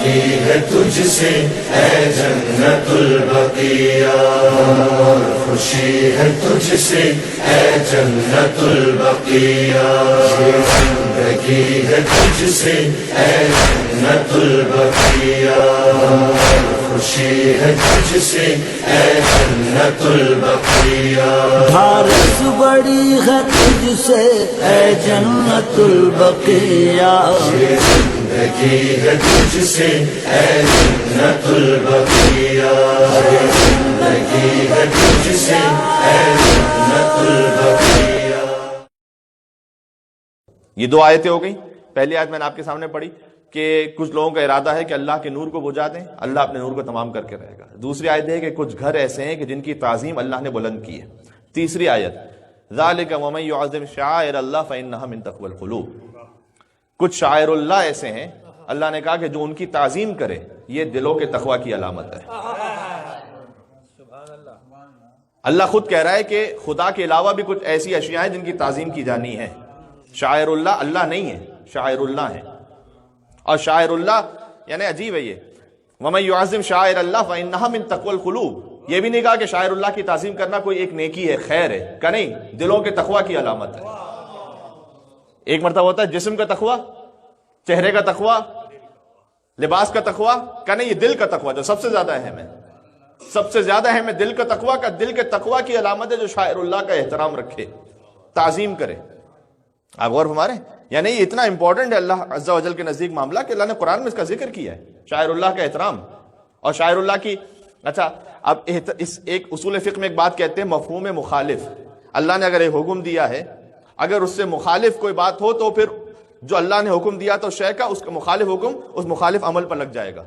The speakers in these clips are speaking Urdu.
باقی ہے تجھ سے اے جنت البقیہ، خوشی ہے تجھ سے اے جنت البقیہ، زندگی ہے تجھ سے اے جنت البقیہ، خوشی ہے تجھ سے اے جنت البقیہ، ڈھارس بڑی ہے تجھ سے اے جنت البقیہ، زندگی ہے تجھ سے اے جنت البقیہ، زندگی ہے تجھ سے اے جنت البقیہ۔ یہ دو آیتیں ہو گئیں۔ پہلی آیت میں نے آپ کے سامنے پڑھی کہ کچھ لوگوں کا ارادہ ہے کہ اللہ کے نور کو بجھا دیں، اللہ اپنے نور کو تمام کر کے رہے گا۔ دوسری آیت ہے کہ کچھ گھر ایسے ہیں کہ جن کی تعظیم اللہ نے بلند کی ہے۔ تیسری آیت ذالک ومن یعظم شعائر اللہ فانھا من تقوی القلوب، کچھ شاعر اللہ ایسے ہیں اللہ نے کہا کہ جو ان کی تعظیم کرے یہ دلوں کے تقوی کی علامت ہے۔ اللہ خود کہہ رہا ہے کہ خدا کے علاوہ بھی کچھ ایسی اشیاء ہیں جن کی تعظیم کی جانی ہے۔ شاعر اللہ اللہ نہیں ہے، شاعر اللہ ہے۔ اور شاعر اللہ یعنی عجیب ہے یہ، وَمَن يُعَظِّمْ شَعَائِرَ اللَّهِ فَإِنَّهَا مِن تَقْوَى الْقُلُوبِ، یہ بھی نہیں کہا کہ شاعر اللہ کی تعظیم کرنا کوئی ایک نیکی ہے، خیر ہے، کہ نہیں، دلوں کے تقوی کی علامت ہے۔ ایک مرتبہ ہوتا ہے جسم کا تقوی، چہرے کا تقوی، لباس کا تقوی، کہ نہیں، یہ دل کا تقوی جو سب سے زیادہ اہم ہے، سب سے زیادہ اہم ہے دل کا تقوی کا۔ دل کے تقوی کی علامت ہے جو شاعر اللہ کا احترام رکھے، تعظیم کرے۔ آپ غور فرما رہے ہیں؟ یعنی یہ اتنا امپورٹنٹ ہے اللہ عز و جل کے نزدیک معاملہ کہ اللہ نے قرآن میں اس کا ذکر کیا ہے، شاعر اللہ کا احترام اور شاعر اللہ کی۔ اچھا، اب اس ایک اصول فقہ میں ایک بات کہتے ہیں مفہوم مخالف۔ اللہ نے اگر ایک حکم دیا ہے، اگر اس سے مخالف کوئی بات ہو تو پھر جو اللہ نے حکم دیا تو شے کا، اس کا مخالف حکم اس مخالف عمل پر لگ جائے گا۔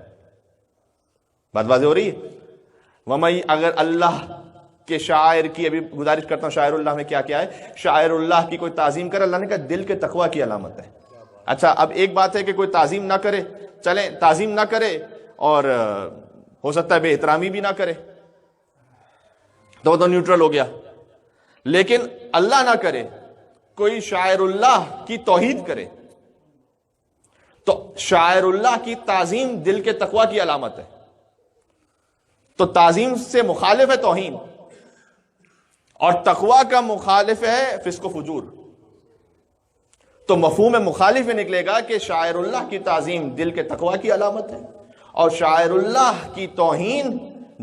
بات واضح ہو رہی ہے؟ وَمَن، اگر اللہ کہ شاعر کی، ابھی گزارش کرتا ہوں شاعر اللہ میں کیا کیا ہے، شاعر اللہ کی کوئی تعظیم کرے، اللہ نے کہا دل کے تقوی کی علامت ہے۔ اچھا، اب ایک بات ہے کہ کوئی تعظیم نہ کرے، چلیں تعظیم نہ کرے اور ہو سکتا ہے بے احترامی بھی نہ کرے تو نیوٹرل ہو گیا، لیکن اللہ نہ کرے کوئی شاعر اللہ کی توحید کرے تو شاعر اللہ کی تعظیم دل کے تقوی کی علامت ہے۔ تو تعظیم سے مخالف ہے توہین، اور تقوی کا مخالف ہے فسق و فجور۔ تو مفہوم مخالف میں نکلے گا کہ شاعر اللہ کی تعظیم دل کے تقوی کی علامت ہے اور شاعر اللہ کی توہین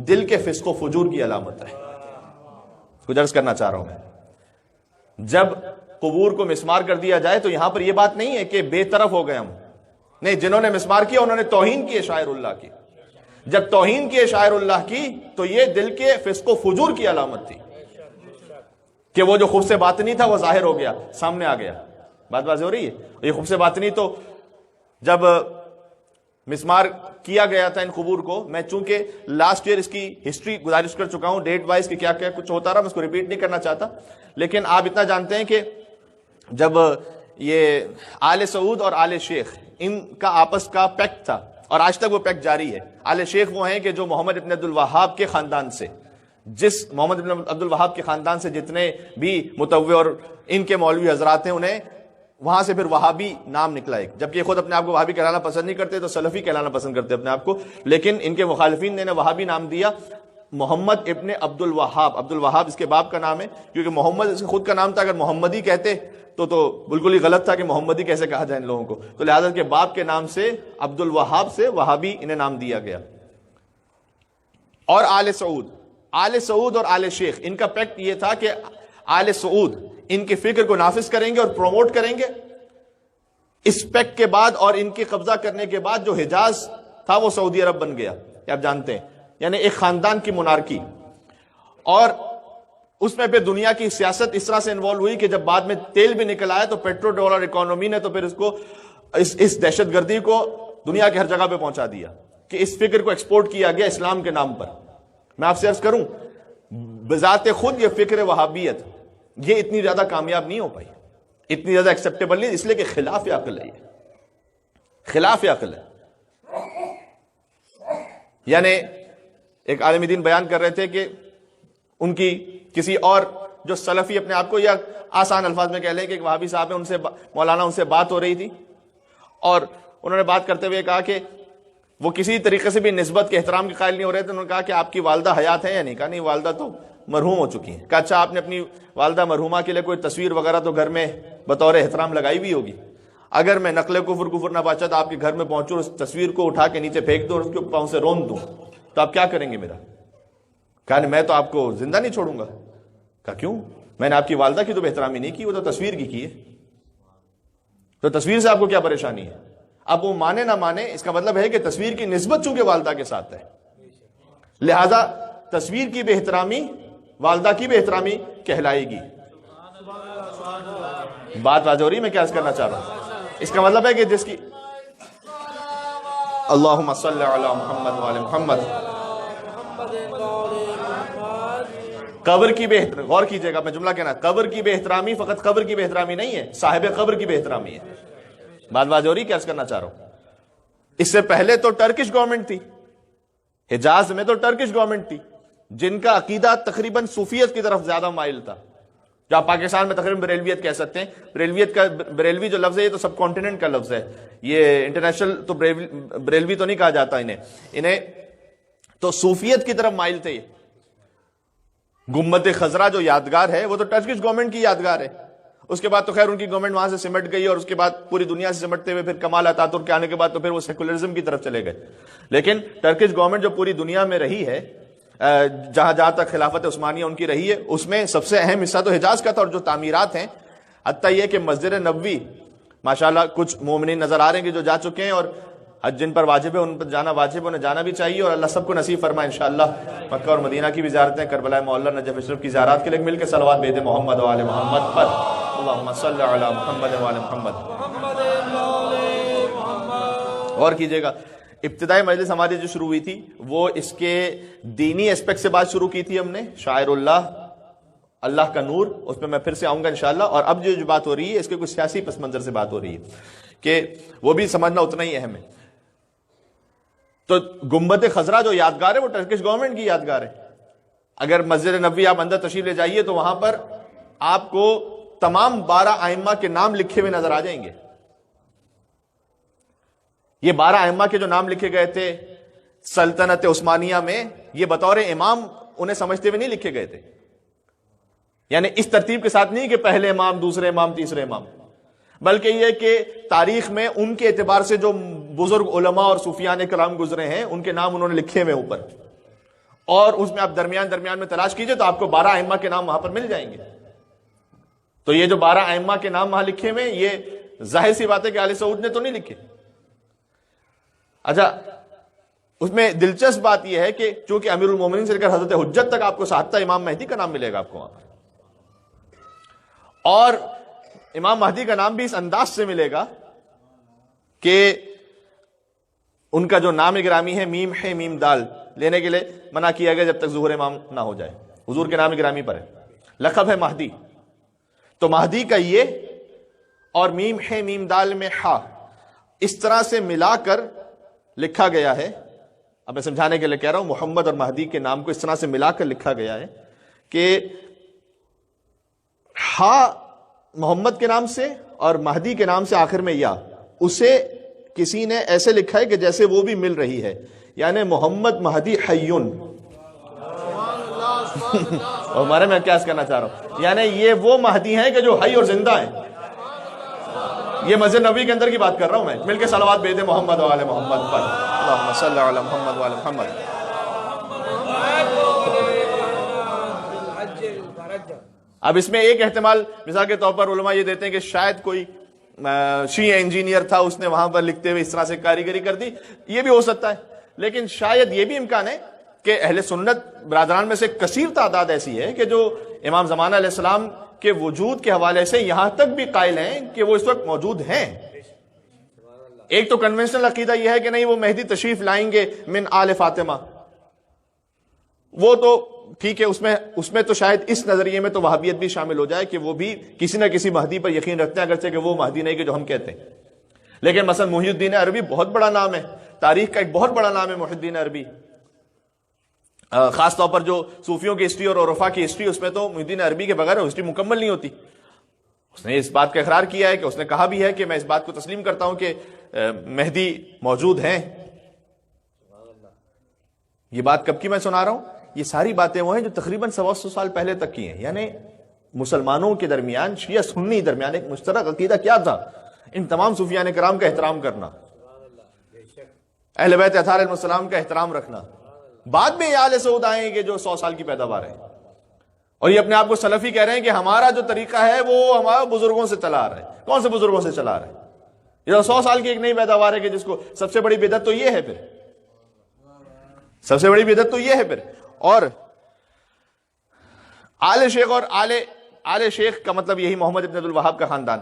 دل کے فسق و فجور کی علامت ہے۔ کچھ عرض کرنا چاہ رہا ہوں میں، جب قبور کو مسمار کر دیا جائے تو یہاں پر یہ بات نہیں ہے کہ بے طرف ہو گئے ہم، نہیں، جنہوں نے مسمار کیا انہوں نے توہین کی شاعر اللہ کی۔ جب توہین کی شاعر اللہ کی تو یہ دل کے فسق و فجور کی علامت تھی کہ وہ جو خبث باطنی تھا وہ ظاہر ہو گیا، سامنے آ گیا۔ بات واضح ہو رہی ہے؟ یہ خبث باطنی تو جب مسمار کیا گیا تھا ان قبور کو، میں چونکہ لاسٹ ایئر اس کی ہسٹری گزارش کر چکا ہوں ڈیٹ وائز کہ کیا کیا کچھ ہوتا رہا، میں اس کو ریپیٹ نہیں کرنا چاہتا، لیکن آپ اتنا جانتے ہیں کہ جب یہ آل سعود اور آل شیخ ان کا آپس کا پیکٹ تھا اور آج تک وہ پیکٹ جاری ہے۔ آل شیخ وہ ہیں کہ جو محمد ابن عبد الوہاب کے خاندان سے، جس محمد ابن عبد الوہاب کے خاندان سے جتنے بھی متوع اور ان کے مولوی حضرات ہیں، انہیں وہاں سے پھر وہابی نام نکلا ایک، جبکہ خود اپنے آپ کو وہابی کہلانا پسند نہیں کرتے، تو سلفی کہلانا پسند کرتے اپنے آپ کو، لیکن ان کے مخالفین نے وہابی نام دیا محمد ابن عبد الوہاب۔ عبد الوہاب اس کے باپ کا نام ہے، کیونکہ محمد اس خود کا نام تھا، اگر محمدی کہتے تو بالکل ہی غلط تھا کہ محمدی کیسے کہا جائے ان لوگوں کو، تو لہٰذا کے باپ کے نام سے عبد الوہاب سے وہابی انہیں نام دیا گیا۔ اور آل سعود اور آل شیخ ان کا پیکٹ یہ تھا کہ آل سعود ان کی فکر کو نافذ کریں گے اور پروموٹ کریں گے۔ اس پیکٹ کے بعد اور ان کی قبضہ کرنے کے بعد جو حجاز تھا وہ سعودی عرب بن گیا، یہ آپ جانتے ہیں، یعنی ایک خاندان کی مونارکی۔ اور اس میں پھر دنیا کی سیاست اس طرح سے انوالو ہوئی کہ جب بعد میں تیل بھی نکل آیا تو پیٹرو ڈالر اکانومی نے تو پھر اس دہشت گردی کو دنیا کے ہر جگہ پہ پہنچا دیا کہ اس فکر کو ایکسپورٹ کیا گیا اسلام کے نام پر۔ میں آپ سے عرض کروں، بذات خود یہ فکر وہابیت یہ اتنی زیادہ کامیاب نہیں ہو پائی، اتنی زیادہ ایکسیپٹیبل نہیں، اس لیے کہ خلاف عقل ہے، یہ خلاف عقل ہے۔ یعنی ایک عالم دین بیان کر رہے تھے کہ ان کی کسی اور جو سلفی اپنے آپ کو، یا آسان الفاظ میں کہہ لیں کہ ایک وہابی صاحب ہیں، مولانا ان سے بات ہو رہی تھی، اور انہوں نے بات کرتے ہوئے کہا کہ وہ کسی طریقے سے بھی نسبت کے احترام کے قائل نہیں ہو رہے تھے. انہوں نے کہا کہ آپ کی والدہ حیات ہے یا نہیں؟ کہا نہیں، والدہ تو مرحوم ہو چکی ہیں. کہا اچھا آپ نے اپنی والدہ مرحومہ کے لیے کوئی تصویر وغیرہ تو گھر میں بطور احترام لگائی بھی ہوگی. اگر میں نقل کفر نہ بچا تو آپ کے گھر میں پہنچوں، اس تصویر کو اٹھا کے نیچے پھینک دوں اور اس کے پاؤں سے رون دوں تو آپ کیا کریں گے میرا؟ کہا میں تو آپ کو زندہ نہیں چھوڑوں گا. کہا کیوں؟ میں نے آپ کی والدہ کی تو احترامی نہیں کی، وہ تو تصویر کی ہے. تو تصویر سے آپ کو کیا پریشانی ہے؟ اب وہ مانے نہ مانے، اس کا مطلب ہے کہ تصویر کی نسبت چونکہ والدہ کے ساتھ ہے، لہذا تصویر کی بے احترامی والدہ کی بے احترامی کہلائے گی. بات واضح ہو رہی ہے میں کیا کرنا چاہ رہا ہوں؟ اس کا مطلب ہے کہ جس کی اللہم صلی علی محمد وعلی محمد، قبر کی بے احترامی، غور کیجئے گا میں جملہ کہنا، قبر کی بے احترامی فقط قبر کی بے احترامی نہیں ہے، صاحب قبر کی بے احترامی ہے. بات واضح ہو رہی کیا کرنا چاہ رہا ہوں؟ اس سے پہلے تو ٹرکش گورنمنٹ تھی، حجاز میں تو ٹرکش گورنمنٹ تھی جن کا عقیدہ تقریباً صوفیت کی طرف زیادہ مائل تھا. جو آپ پاکستان میں تقریباً بریلویت کہہ سکتے ہیں. بریلویت کا بریلوی جو لفظ ہے یہ تو سب کانٹیننٹ کا لفظ ہے، یہ انٹرنیشنل تو بریلوی تو نہیں کہا جاتا انہیں تو صوفیت کی طرف مائل تھے. گنبد خضرا جو یادگار ہے وہ تو ٹرکش گورنمنٹ کی یادگار ہے. اس کے بعد تو خیر ان کی گورنمنٹ وہاں سے سمٹ گئی اور اس کے بعد پوری دنیا سے سمٹتے ہوئے پھر کمال اتاترک کے آنے کے بعد تو پھر وہ سیکولرزم کی طرف چلے گئے. لیکن ٹرکش گورنمنٹ جو پوری دنیا میں رہی ہے، جہاں تک خلافت عثمانیہ ان کی رہی ہے، اس میں سب سے اہم حصہ تو حجاز کا تھا. اور جو تعمیرات ہیں، حتیٰ یہ کہ مسجد نبوی ماشاءاللہ کچھ مومنین نظر آ رہے ہیں کہ جو جا چکے ہیں، اور حج جن پر واجب ہے ان پر جانا واجب ہے، انہیں جانا بھی چاہیے. اور اللہ سب کو نصیب فرمائے انشاءاللہ مکہ اور مدینہ کی بھی زیارتیں، کربلا معلیٰ، نجف اشرف کی زیارات کے لیے مل کے صلوات بھیجیں محمد و آل محمد پر. اللہم صلی علی محمد و آل محمد. غور کیجئے گا، ابتدائی مجلس ہماری جو شروع ہوئی تھی وہ اس کے دینی اسپیکٹ سے بات شروع کی تھی ہم نے، شاعر اللہ، اللہ کا نور، اس میں میں پھر سے آؤں گا انشاءاللہ. اور اب جو بات ہو رہی ہے اس کے کچھ سیاسی پس منظر سے بات ہو رہی ہے کہ وہ بھی سمجھنا اتنا ہی اہم ہے. تو گنبد خضرا جو یادگار ہے وہ ٹرکش گورنمنٹ کی یادگار ہے. اگر مسجد نبوی آپ اندر تشریف لے جائیے تو وہاں پر آپ کو تمام 12 ائمہ کے نام لکھے ہوئے نظر آ جائیں گے. یہ 12 ائمہ کے جو نام لکھے گئے تھے سلطنت عثمانیہ میں، یہ بطور امام انہیں سمجھتے ہوئے نہیں لکھے گئے تھے. یعنی اس ترتیب کے ساتھ نہیں کہ پہلے امام، دوسرے امام، تیسرے امام، بلکہ یہ کہ تاریخ میں ان کے اعتبار سے جو بزرگ علماء اور صوفیان کرام گزرے ہیں ان کے نام انہوں نے لکھے ہوئے اوپر. اور اس میں آپ درمیان میں تلاش کیجئے تو آپ کو 12 ائمہ کے نام وہاں پر مل جائیں گے. تو یہ جو 12 ائمہ کے نام وہاں لکھے ہوئے، یہ ظاہر سی بات ہے کہ آل سعود نے تو نہیں لکھے. اچھا، اس میں دلچسپ بات یہ ہے کہ چونکہ امیر المومنین سے لے کر حضرت حجت تک آپ کو حتیٰ امام مہدی کا نام ملے گا آپ کو وہاں پر. اور امام مہدی کا نام بھی اس انداز سے ملے گا کہ ان کا جو نام گرامی ہے میم ہے میم دال لینے کے لیے منع کیا گیا جب تک ظہور امام نہ ہو جائے. حضور کے نام گرامی پر ہے، لقب ہے مہدی. تو مہدی کا یہ اور میم ہے میم دال میں ہا اس طرح سے ملا کر لکھا گیا ہے. اب میں سمجھانے کے لیے کہہ رہا ہوں، محمد اور مہدی کے نام کو اس طرح سے ملا کر لکھا گیا ہے کہ ہا محمد کے نام سے اور مہدی کے نام سے آخر میں یا، اسے کسی نے ایسے لکھا ہے کہ جیسے وہ بھی مل رہی ہے، یعنی محمد مہدی حیون. اور ہمارے میں کیا کرنا چاہ رہا ہوں، یعنی یہ وہ مہدی ہیں کہ جو حی اور زندہ ہیں. یہ مسجد نبوی کے اندر کی بات کر رہا ہوں میں. مل کے صلوات بھیجیں محمد و آل محمد پر. اللہم صلی علی محمد و آل محمد. اب اس میں ایک احتمال مثال کے طور پر علماء یہ دیتے ہیں کہ شاید کوئی شیعہ انجینئر تھا، اس نے وہاں پر لکھتے ہوئے اس طرح سے کاریگری کر دی. یہ بھی ہو سکتا ہے، لیکن شاید یہ بھی امکان ہے کہ اہل سنت برادران میں سے کثیر تعداد ایسی ہے کہ جو امام زمانہ علیہ السلام کے وجود کے حوالے سے یہاں تک بھی قائل ہیں کہ وہ اس وقت موجود ہیں. ایک تو کنونشنل عقیدہ یہ ہے کہ نہیں وہ مہدی تشریف لائیں گے من آل فاطمہ، وہ تو ٹھیک ہے، اس میں تو شاید اس نظریے میں تو وہابیت بھی شامل ہو جائے کہ وہ بھی کسی نہ کسی مہدی پر یقین رکھتے ہیں، اگرچہ کہ وہ مہدی نہیں کہ جو ہم کہتے ہیں. لیکن مثلا محی الدین عربی بہت بڑا نام ہے، تاریخ کا ایک بہت بڑا نام ہے محی الدین عربی. خاص طور پر جو صوفیوں کی ہسٹری اور عرفا کی ہسٹری، اس میں تو محی الدین عربی کے بغیر ہسٹری مکمل نہیں ہوتی. اس نے اس بات کا اقرار کیا ہے کہ اس نے کہا بھی ہے کہ میں اس بات کو تسلیم کرتا ہوں کہ مہدی موجود ہیں. یہ بات کب کی میں سنا رہا ہوں؟ یہ ساری باتیں وہ ہیں جو تقریباً 125 سال پہلے تک کی ہیں. یعنی مسلمانوں کے درمیان، شیعہ سنی درمیان ایک مشترک عقیدہ کیا تھا؟ ان تمام صوفیان کرام کا احترام کرنا، اہل بیت اطہار علیہ السلام کا احترام رکھنا. بعد میں یہ آل سعود آئے کہ جو 100 سال کی پیداوار ہے، اور یہ اپنے آپ کو سلفی کہہ رہے ہیں کہ ہمارا جو طریقہ ہے وہ ہمارے بزرگوں سے چلا آ رہا ہے. کون سے بزرگوں سے چلا آ رہا ہے؟ یہ 100 سال کی ایک نئی پیداوار ہے کہ جس کو سب سے بڑی بدعت تو یہ ہے. پھر سب سے بڑی بدعت تو یہ ہے. پھر اور آل شیخ، اور آل شیخ کا مطلب یہی محمد ابن عبد الوہاب کا خاندان.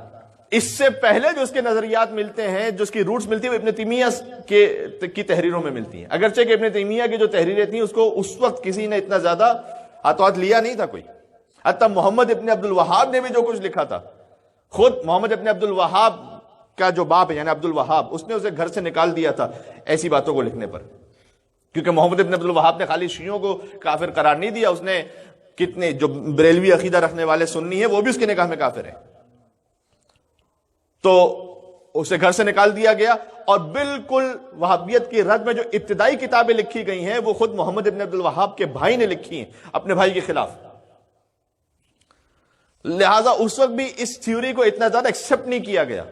اس سے پہلے جو اس کے نظریات ملتے ہیں، جو اس کی روٹس ملتی ہیں، وہ ابن تیمیہ کی تحریروں میں ملتی ہیں. اگرچہ کہ ابن تیمیہ کی جو تحریریں تھیں اس کو اس وقت کسی نے اتنا زیادہ ہاتھوں ہاتھ لیا نہیں تھا کوئی. حتی محمد ابن عبد الوہاب نے بھی جو کچھ لکھا تھا، خود محمد ابن عبد الوہاب کا جو باپ ہے یعنی عبد الوہاب، اس نے اسے گھر سے نکال دیا تھا ایسی باتوں کو لکھنے پر. کیونکہ محمد ابن عبد الوہاب نے خالی شیعوں کو کافر قرار نہیں دیا، اس نے کتنے جو بریلوی عقیدہ رکھنے والے سنی ہیں وہ بھی اس کے نگاہ میں کافر ہیں. تو اسے گھر سے نکال دیا گیا، اور بالکل وہابیت کی رد میں جو ابتدائی کتابیں لکھی گئی ہیں وہ خود محمد ابن عبد الوہاب کے بھائی نے لکھی ہیں اپنے بھائی کے خلاف. لہذا اس وقت بھی اس تھیوری کو اتنا زیادہ ایکسپٹ نہیں کیا گیا.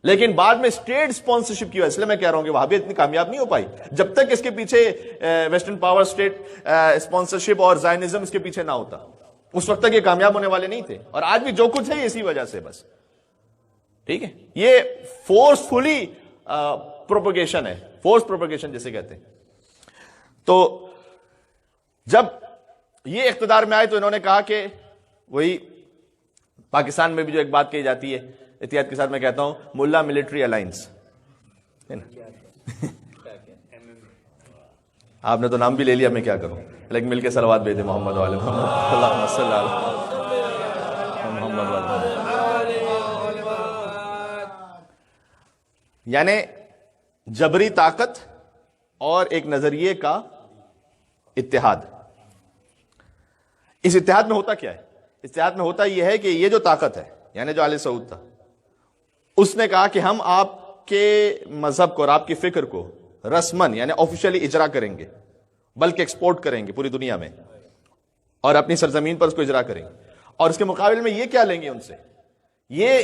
لیکن بعد میں اسٹیٹ اسپانسرشپ کی وجہ سے، میں کہہ رہا ہوں کہ وہابیت اتنی کامیاب نہیں ہو پائی جب تک اس کے پیچھے ویسٹرن پاور، اسٹیٹ اسپانسرشپ اور زائنزم اس کے پیچھے نہ ہوتا. اس وقت تک یہ کامیاب ہونے والے نہیں تھے، اور آج بھی جو کچھ ہے اسی وجہ سے بس. ٹھیک ہے، یہ فورسفلی پروپیگیشن ہے، فورس پروپیگیشن جسے کہتے ہیں. تو جب یہ اقتدار میں آئے تو انہوں نے کہا کہ وہی پاکستان میں بھی جو ایک بات کہی جاتی ہے، احتیاط کے ساتھ میں کہتا ہوں، ملا ملٹری الائنس. آپ نے تو نام بھی لے لیا، میں کیا کروں، لیکن مل کے صلوات بھیجے محمد والے محمد، اللہم صلی علی محمد والے. یعنی جبری طاقت اور ایک نظریے کا اتحاد. اس اتحاد میں ہوتا کیا ہے؟ اتحاد میں ہوتا یہ ہے کہ یہ جو طاقت ہے، یعنی جو آل سعود تھا، اس نے کہا کہ ہم آپ کے مذہب کو اور آپ کی فکر کو رسمن یعنی آفیشلی اجرا کریں گے، بلکہ ایکسپورٹ کریں گے پوری دنیا میں، اور اپنی سرزمین پر اس کو اجرا کریں گے. اور اس کے مقابل میں یہ کیا لیں گے ان سے؟ یہ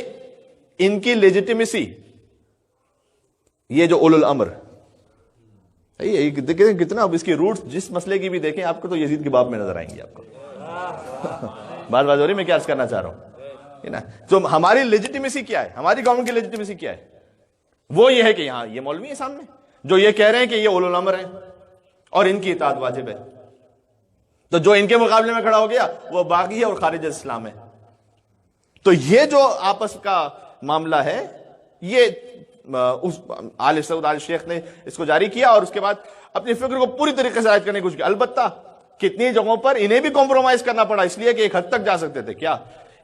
ان کی لیجیٹیمیسی، یہ جو اولو الامر، کتنا اب اس کی روٹس جس مسئلے کی بھی دیکھیں آپ کو تو یزید کے باب میں نظر آئیں گے آپ کو. بات ہو رہی، میں کیا عرض کرنا چاہ رہا ہوں نا. تو ہماری لیجیٹیمیسی کیا ہے، ہماری گورنمنٹ کی لیجیٹیمیسی کیا ہے؟ وہ یہ ہے کہ یہاں یہ مولوی ہیں سامنے جو یہ کہہ رہے ہیں کہ یہ اولو الامر ہیں اور ان کی اطاعت واجب ہے. تو جو ان کے مقابلے میں کھڑا ہو گیا وہ باغی ہے اور خارج اسلام ہے. تو یہ جو آپس کا معاملہ ہے، یہ اس آل سعود آل شیخ نے اس کو جاری کیا، اور اس کے بعد اپنی فکر کو پوری طریقے سے عائد کرنے کی کوشش کی. البتہ کتنی جگہوں پر انہیں بھی کمپرومائز کرنا پڑا، اس لیے کہ ایک حد تک جا سکتے تھے. کیا؟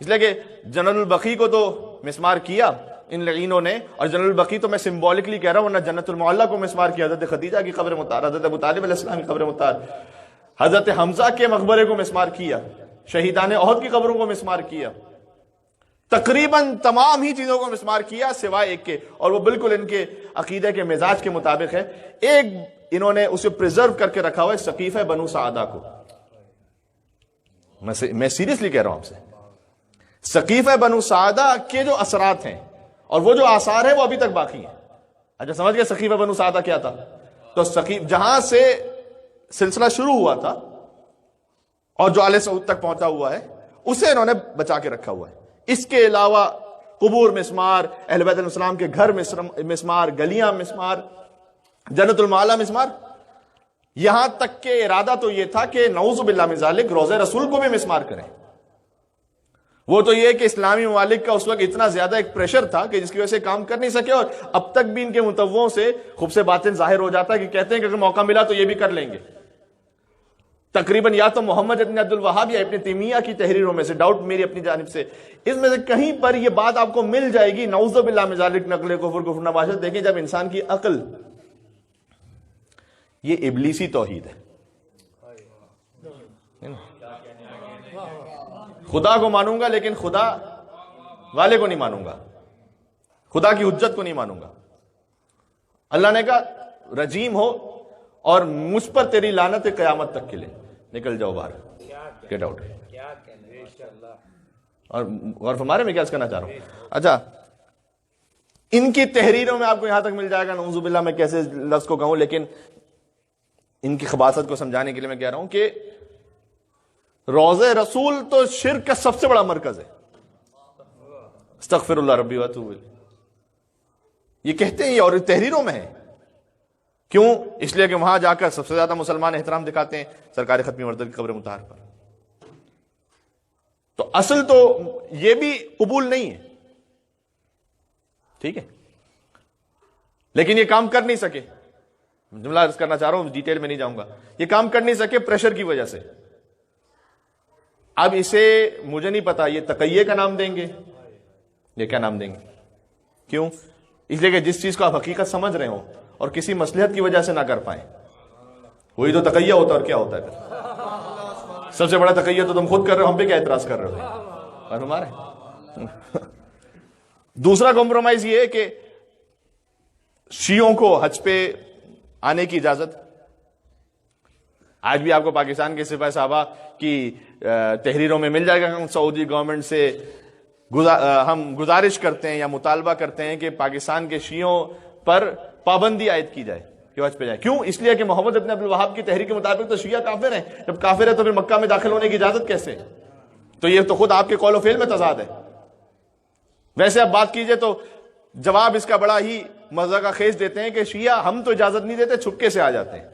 اس لیے کہ جنرل البقیع کو تو مسمار کیا ان لعینوں نے، اور جنرل البقیع تو میں سمبولکلی کہہ رہا ہوں، ورنہ جنت المعلا کو مسمار کیا، حضرت خدیجہ کی قبر مطہر، حضرت ابو طالب علیہ السلام کی قبر مطہر، حضرت حمزہ کے مقبرے کو مسمار کیا، شہیدان احد کی قبروں کو مسمار کیا، تقریباً تمام ہی چیزوں کو مسمار کیا سوائے ایک کے، اور وہ بالکل ان کے عقیدے کے مزاج کے مطابق ہے. ایک انہوں نے اسے پریزرو کر کے رکھا ہوا ہے، سقیفہ بنو سعدہ کو. میں سیریسلی کہہ رہا ہوں آپ سے، سقیفہ بنو سعدہ کے جو اثرات ہیں اور وہ جو آثار ہیں وہ ابھی تک باقی ہیں. اچھا سمجھ گئے سقیفہ بنو سعدہ کیا تھا؟ تو جہاں سے سلسلہ شروع ہوا تھا اور جو آل سعود تک پہنچا ہوا ہے اسے انہوں نے بچا کے رکھا ہوا ہے. اس کے علاوہ قبور مسمار، اہل بیت علیہ السلام کے گھر مسمار، گلیاں مسمار، جنت المعلا مسمار. یہاں تک کہ ارادہ تو یہ تھا کہ نعوذ باللہ من ذالک روضہ رسول کو بھی مسمار کریں. وہ تو یہ کہ اسلامی ممالک کا اس وقت اتنا زیادہ ایک پریشر تھا کہ جس کی وجہ سے کام کر نہیں سکے، اور اب تک بھی ان کے متووں سے خوب سے باطن ظاہر ہو جاتا ہے کہ کہتے ہیں کہ اگر موقع ملا تو یہ بھی کر لیں گے. تقریباً یا تو محمد ابن عبد الوہاب یا ابن تیمیہ کی تحریروں میں سے، ڈاؤٹ میری اپنی جانب سے، اس میں سے کہیں پر یہ بات آپ کو مل جائے گی. نعوذ باللہ من ذالک نقل کفر نباشت. دیکھیں جب انسان کی عقل، یہ ابلیسی توحید ہے، خدا کو مانوں گا لیکن خدا والے کو نہیں مانوں گا، خدا کی حجت کو نہیں مانوں گا. اللہ نے کہا رجیم ہو اور مجھ پر تیری لعنت ہے قیامت تک کے لیے. نکل جاؤ باہر, گیٹ آؤٹ. اور غور فرما رہے میں کیا کرنا چاہ رہا ہوں. اچھا, ان کی تحریروں میں آپ کو یہاں تک مل جائے گا, نعوذ باللہ میں کیسے لفظ کو کہوں, لیکن ان کی خباثت کو سمجھانے کے لیے میں کہہ رہا ہوں کہ روضہ رسول تو شرک کا سب سے بڑا مرکز ہے. استغفر اللہ ربی واتوب الیہ, یہ کہتے ہیں, اور تحریروں میں ہے. کیوں؟ اس لیے کہ وہاں جا کر سب سے زیادہ مسلمان احترام دکھاتے ہیں سرکار ختمی مردہ کی قبر مطہر پر. تو اصل تو یہ بھی قبول نہیں ہے, ٹھیک ہے, لیکن یہ کام کر نہیں سکے. جملہ عرض کرنا چاہ رہا ہوں, ڈیٹیل میں نہیں جاؤں گا. یہ کام کر نہیں سکے پریشر کی وجہ سے. اب اسے مجھے نہیں پتا یہ تقیہ کا نام دیں گے, یہ کیا نام دیں گے. کیوں؟ اس لیے کہ جس چیز کو آپ حقیقت سمجھ رہے ہو اور کسی مصلحت کی وجہ سے نہ کر پائیں, وہی تو تقیہ ہوتا ہے. اور کیا ہوتا ہے پھر؟ سب سے بڑا تقیہ تو تم خود کر رہے ہو, ہم پہ کیا اعتراض کر رہے ہو ہمارے. دوسرا کمپرومائز یہ ہے کہ شیعوں کو حج پہ آنے کی اجازت. آج بھی آپ کو پاکستان کے سپاہی صحابہ کی تحریروں میں مل جائے گا. ہم سعودی گورنمنٹ سے ہم گزارش کرتے ہیں یا مطالبہ کرتے ہیں کہ پاکستان کے شیعوں پر پابندی عائد کی جائے کہ حج پہ جائیں. کیوں؟ اس لیے کہ محمد ابن عبد الوہاب کی تحریر کے مطابق تو شیعہ کافر ہیں. جب کافر ہے تو پھر مکہ میں داخل ہونے کی اجازت کیسے؟ تو یہ تو خود آپ کے قول و فعل میں تضاد ہے. ویسے اب بات کیجئے تو جواب اس کا بڑا ہی مزہ کا خیز دیتے ہیں کہ شیعہ ہم تو اجازت نہیں دیتے, چھپکے سے آ جاتے ہیں.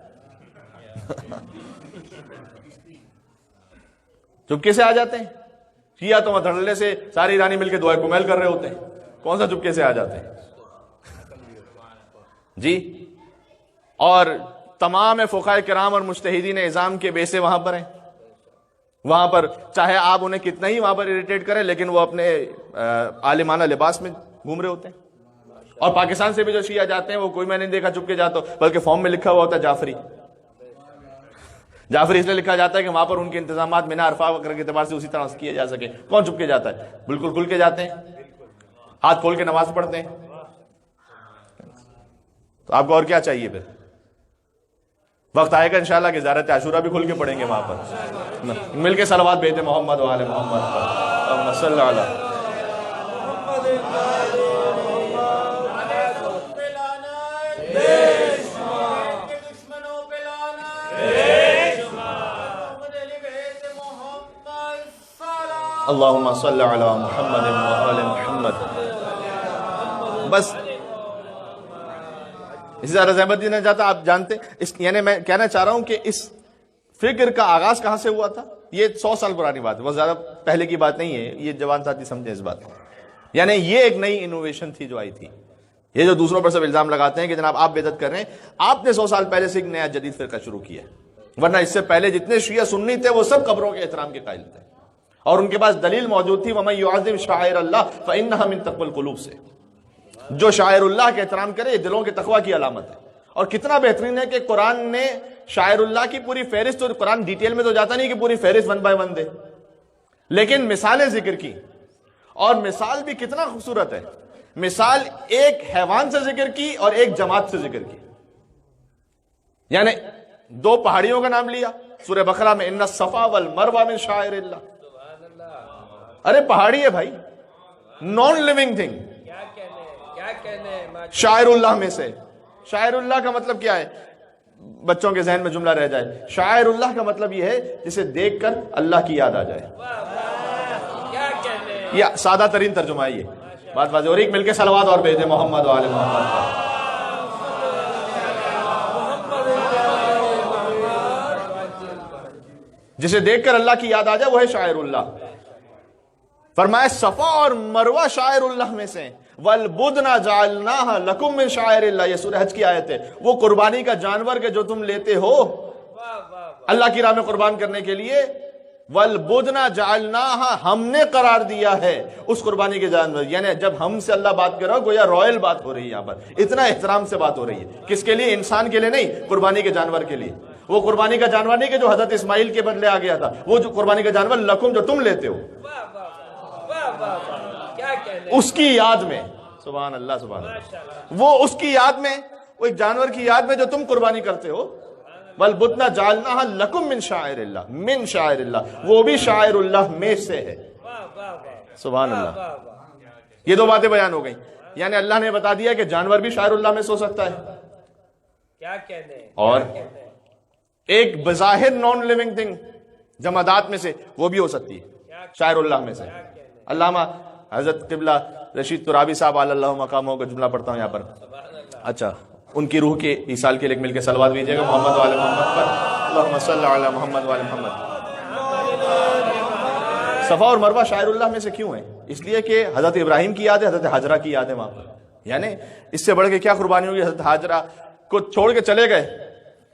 چپکے سے آ جاتے ہیں شیعہ تو دھڑلے سے ساری ایرانی مل کے دعائیں کمیل کر رہے ہوتے ہیں. کون سا چپکے سے آ جاتے ہیں جی. اور تمام فقہاء کرام اور مجتہدین اعظام کے بیسے وہاں پر ہیں. وہاں پر چاہے آپ انہیں کتنا ہی وہاں پر اریٹیٹ کریں, لیکن وہ اپنے عالمانہ لباس میں گھوم رہے ہوتے ہیں. اور پاکستان سے بھی جو شیعہ جاتے ہیں وہ کوئی میں نہیں دیکھا چپ کے جاتا, بلکہ فارم میں لکھا ہوا ہوتا ہے جعفری. جعفری اس لیے لکھا جاتا ہے کہ وہاں پر ان کے انتظامات مینا عرفہ وغیرہ کے اعتبار سے اسی طرح سے کیے جا سکے. کون چپ کے جاتا ہے؟ بالکل کھل کے جاتے ہیں, ہاتھ کھول کے نماز پڑھتے ہیں. تو آپ کو اور کیا چاہیے پھر؟ وقت آئے گا انشاءاللہ کہ زیارت عاشورہ بھی کھل کے پڑھیں گے وہاں پر. مل کے صلوات بھیجتے محمد و آل محمد پر. اللہم صلی علی اللہم صلی علی محمد و آل محمد. بس اسی طرح زحمت دینا چاہتا. آپ جانتے یعنی میں کہنا چاہ رہا ہوں کہ اس فکر کا آغاز کہاں سے ہوا تھا. یہ 100 سال پرانی بات ہے, بہت زیادہ پہلے کی بات نہیں ہے. یہ جوان ساتھی سمجھیں اس بات کو. یعنی یہ ایک نئی انوویشن تھی جو آئی تھی. یہ جو دوسروں پر سب الزام لگاتے ہیں کہ جناب آپ بدعت کر رہے ہیں, آپ نے 100 سال پہلے سے ایک نیا جدید فرقہ شروع کیا ہے. ورنہ اس سے پہلے جتنے شیعہ سنی تھے وہ سب قبروں کے احترام کے قائل تھے, اور ان کے پاس دلیل موجود تھی وَمَن يُعَظِّمْ شَعَائِرَ اللَّهِ فَإِنَّهَا مِن تَقْوَى الْقُلُوبِ سے. جو شاعر اللہ کے احترام کرے یہ دلوں کے تقوی کی علامت ہے. اور کتنا بہترین ہے کہ قرآن نے شاعر اللہ کی پوری فہرست, تو قرآن ڈیٹیل میں تو جاتا نہیں کہ پوری فہرست 1 by 1 دے, لیکن مثالیں ذکر کی. اور مثال بھی کتنا خوبصورت ہے. مثال ایک حیوان سے ذکر کی اور ایک جماعت سے ذکر کی. یعنی 2 پہاڑیوں کا نام لیا سورہ بقرہ میں, ان الصفا والمروہ من شعائر اللہ. ارے پہاڑی ہے بھائی, نان لیونگ تھنگ, شاعر اللہ میں سے. شاعر اللہ کا مطلب کیا ہے؟ بچوں کے ذہن میں جملہ رہ جائے. شاعر اللہ کا مطلب یہ ہے جسے دیکھ کر اللہ کی یاد آ جائے. یہ سادہ ترین ترجمہ ہے. یہ بات واضح ہو رہی. مل کے صلوات اور بھیجیں محمد و آل محمد. جسے دیکھ کر اللہ کی یاد آ جائے وہ ہے شاعر اللہ. فرمایا صفا اور مروہ شاعر اللہ میں سے. وَالْبُدْنَ جَعَلْنَاهَا لَكُمْ مِنْ شَعَائِرِ اللَّهِ. یہ سورہ حج کی آیت ہے. وہ قربانی کا جانور کے جو تم لیتے ہو اللہ کی راہ میں قربان کرنے کے لیے, وَالْبُدْنَ جَعَلْنَاهَا ہم نے قرار دیا ہے اس قربانی کے جانور. یعنی جب ہم سے اللہ بات کر رہا ہو گویا رائل بات ہو رہی ہے. یہاں پر اتنا احترام سے بات ہو رہی ہے. کس کے لیے؟ انسان کے لیے نہیں, قربانی کے جانور کے لیے. وہ قربانی کا جانور نہیں کہ جو حضرت اسماعیل کے بدلے آ گیا تھا, وہ جو قربانی کا جانور لکم جو تم لیتے ہو اس کی یاد میں. سبحان اللہ سبحان اللہ. وہ اس کی یاد میں, وہ ایک جانور کی یاد میں جو تم قربانی کرتے ہو, والبدن جعلناها لکم من شعائر اللہ، من شعائر اللہ، وہ بھی شعائر اللہ میں سے ہے۔ سبحان اللہ، یہ دو باتیں بیان ہو گئیں، یعنی اللہ نے بتا دیا کہ جانور بھی شعائر اللہ میں سے ہو سکتا ہے، کیا کہنے، اور ایک بظاہر نان لیونگ تھنگ جمادات میں سے وہ بھی ہو سکتی ہے شاعر اللہ میں سے۔ علامہ حضرت قبلہ رشید ترابی صاحب علی اللہ مقامہ کا جملہ پڑھتا ہوں یہاں پر، اچھا ان کی روح کے ایصال کے لیے مل کے صلوات بھیجیے گا محمد وعلی محمد پر، اللہم صلی علی محمد وعلی محمد۔ صفا اور مروہ شاعر اللہ میں سے کیوں ہیں؟ اس لیے کہ حضرت ابراہیم کی یاد ہے، حضرت حاجرہ کی یاد ہے وہاں پر، یعنی اس سے بڑھ کے کیا قربانی ہوگی؟ حضرت حاجرہ کو چھوڑ کے چلے گئے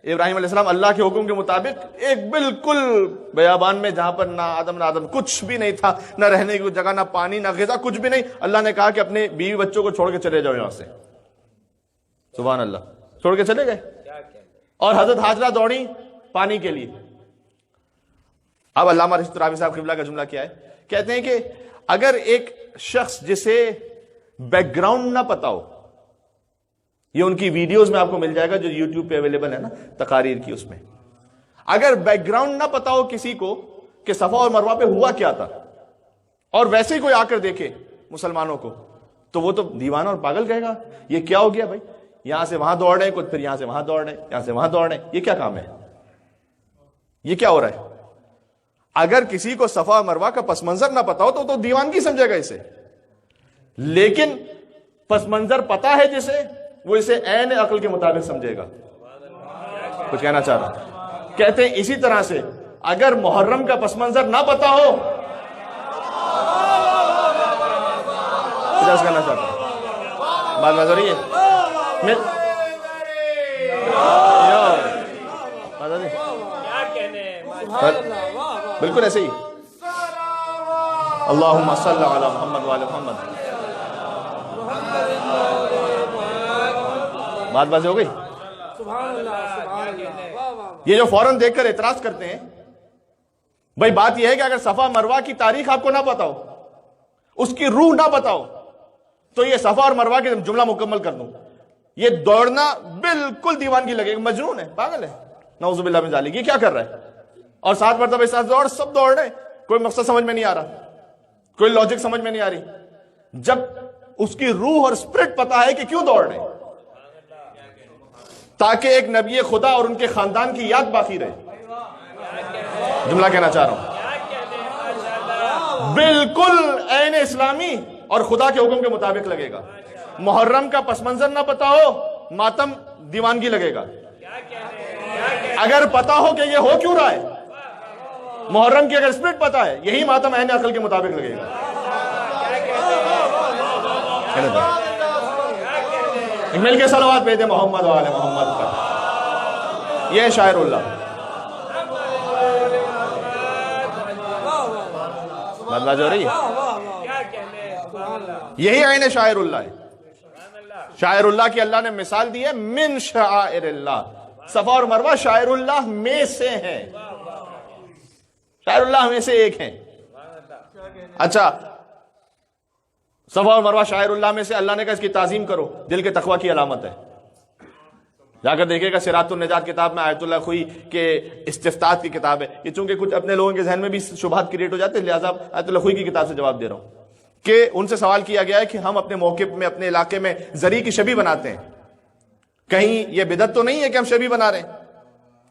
ابراہیم علیہ السلام اللہ کے حکم کے مطابق ایک بالکل بیابان میں جہاں پر نہ آدم نہ آدم کچھ بھی نہیں تھا، نہ رہنے کی جگہ، نہ پانی، نہ غذا، کچھ بھی نہیں۔ اللہ نے کہا کہ اپنے بیوی بچوں کو چھوڑ کے چلے جاؤ یہاں سے، سبحان اللہ، چھوڑ کے چلے گئے، اور حضرت حاجرہ دوڑی پانی کے لیے۔ اب علامہ رشید ترابی صاحب قبلہ کا جملہ کیا ہے؟ کہتے ہیں کہ اگر ایک شخص جسے بیک گراؤنڈ نہ پتا ہو، یہ ان کی ویڈیوز میں آپ کو مل جائے گا جو یوٹیوب پہ اویلیبل ہے نا تقاریر کی، اس میں اگر بیک گراؤنڈ نہ پتا ہو کسی کو کہ صفا اور مروہ پہ ہوا کیا تھا، اور ویسے ہی کوئی آ کر دیکھے مسلمانوں کو، تو وہ تو دیوانہ اور پاگل کہے گا یہ کیا ہو گیا بھائی، یہاں سے وہاں دوڑ رہے ہیں کچھ، پھر یہاں سے وہاں دوڑ رہے ہیں، یہاں سے وہاں دوڑ رہے ہیں، یہ کیا کام ہے، یہ کیا ہو رہا ہے؟ اگر کسی کو صفا اور مروہ کا پس منظر نہ پتا ہو تو دیوانگی سمجھے گا اسے، لیکن پس منظر پتا ہے جسے، وہ اسے عین عقل کے مطابق سمجھے گا۔ کچھ کہنا چاہ رہا، کہتے ہیں اسی طرح سے اگر محرم کا پس منظر نہ پتا ہو، کہنا چاہتا ہوں بات نظر ہی ہے، بالکل ایسے ہی، اللہم صلی علی محمد وعلی محمد، بات بازی ہو گئی۔ یہ جو فوراً دیکھ کر اعتراض کرتے ہیں، بھائی بات یہ ہے کہ اگر صفا مروہ کی تاریخ آپ کو نہ پتا ہو، اس کی روح نہ پتا ہو، تو یہ صفا اور مروہ کے جملہ مکمل کر دوں، یہ دوڑنا بالکل دیوانگی لگے گا، مجنون ہے، پاگل ہے، نعوذ باللہ من ذالک، یہ کیا کر رہا ہے؟ اور 7 مرتبہ اس دوڑ، سب دوڑ رہے، کوئی مقصد سمجھ میں نہیں آ رہا، کوئی لاجک سمجھ میں نہیں آ رہی، جب اس کی روح اور اسپرٹ پتا ہے کہ کیوں دوڑ رہے، تاکہ ایک نبی خدا اور ان کے خاندان کی یاد باقی رہے۔ جملہ کہنا چاہ رہا ہوں بالکل عین اسلامی اور خدا کے حکم کے مطابق لگے گا۔ محرم کا پس منظر نہ پتا ہو، ماتم دیوانگی لگے گا، اگر پتا ہو کہ یہ ہو کیوں رہا ہے، محرم کی اگر اسپرٹ پتا ہے، یہی ماتم عین عقل کے مطابق لگے گا۔ مل کے صلوات بھیجے محمد وعلی محمد پر، یہ شاعر اللہ، بات ہو رہی ہے، یہی عین شاعر اللہ ہے۔ شاعر اللہ کی اللہ نے مثال دی ہے من شعائر اللہ، صفا اور مروہ شاعر اللہ میں سے ہیں، شاعر اللہ میں سے ایک ہیں۔ اچھا، صفا اور مروہ شاعر اللہ میں سے، اللہ نے کہا اس کی تعظیم کرو، دل کے تقوی کی علامت ہے۔ جا کر دیکھے گا صراط النجات کتاب میں آیت اللہ خوئی کے استفتاء کی کتاب ہے، یہ چونکہ کچھ اپنے لوگوں کے ذہن میں بھی شبہات کریٹ ہو جاتے ہیں، لہٰذا آیت اللہ خوئی کی کتاب سے جواب دے رہا ہوں کہ ان سے سوال کیا گیا ہے کہ ہم اپنے موقف میں، اپنے علاقے میں زری کی شبی بناتے ہیں، کہیں یہ بدعت تو نہیں ہے کہ ہم شبی بنا رہے ہیں؟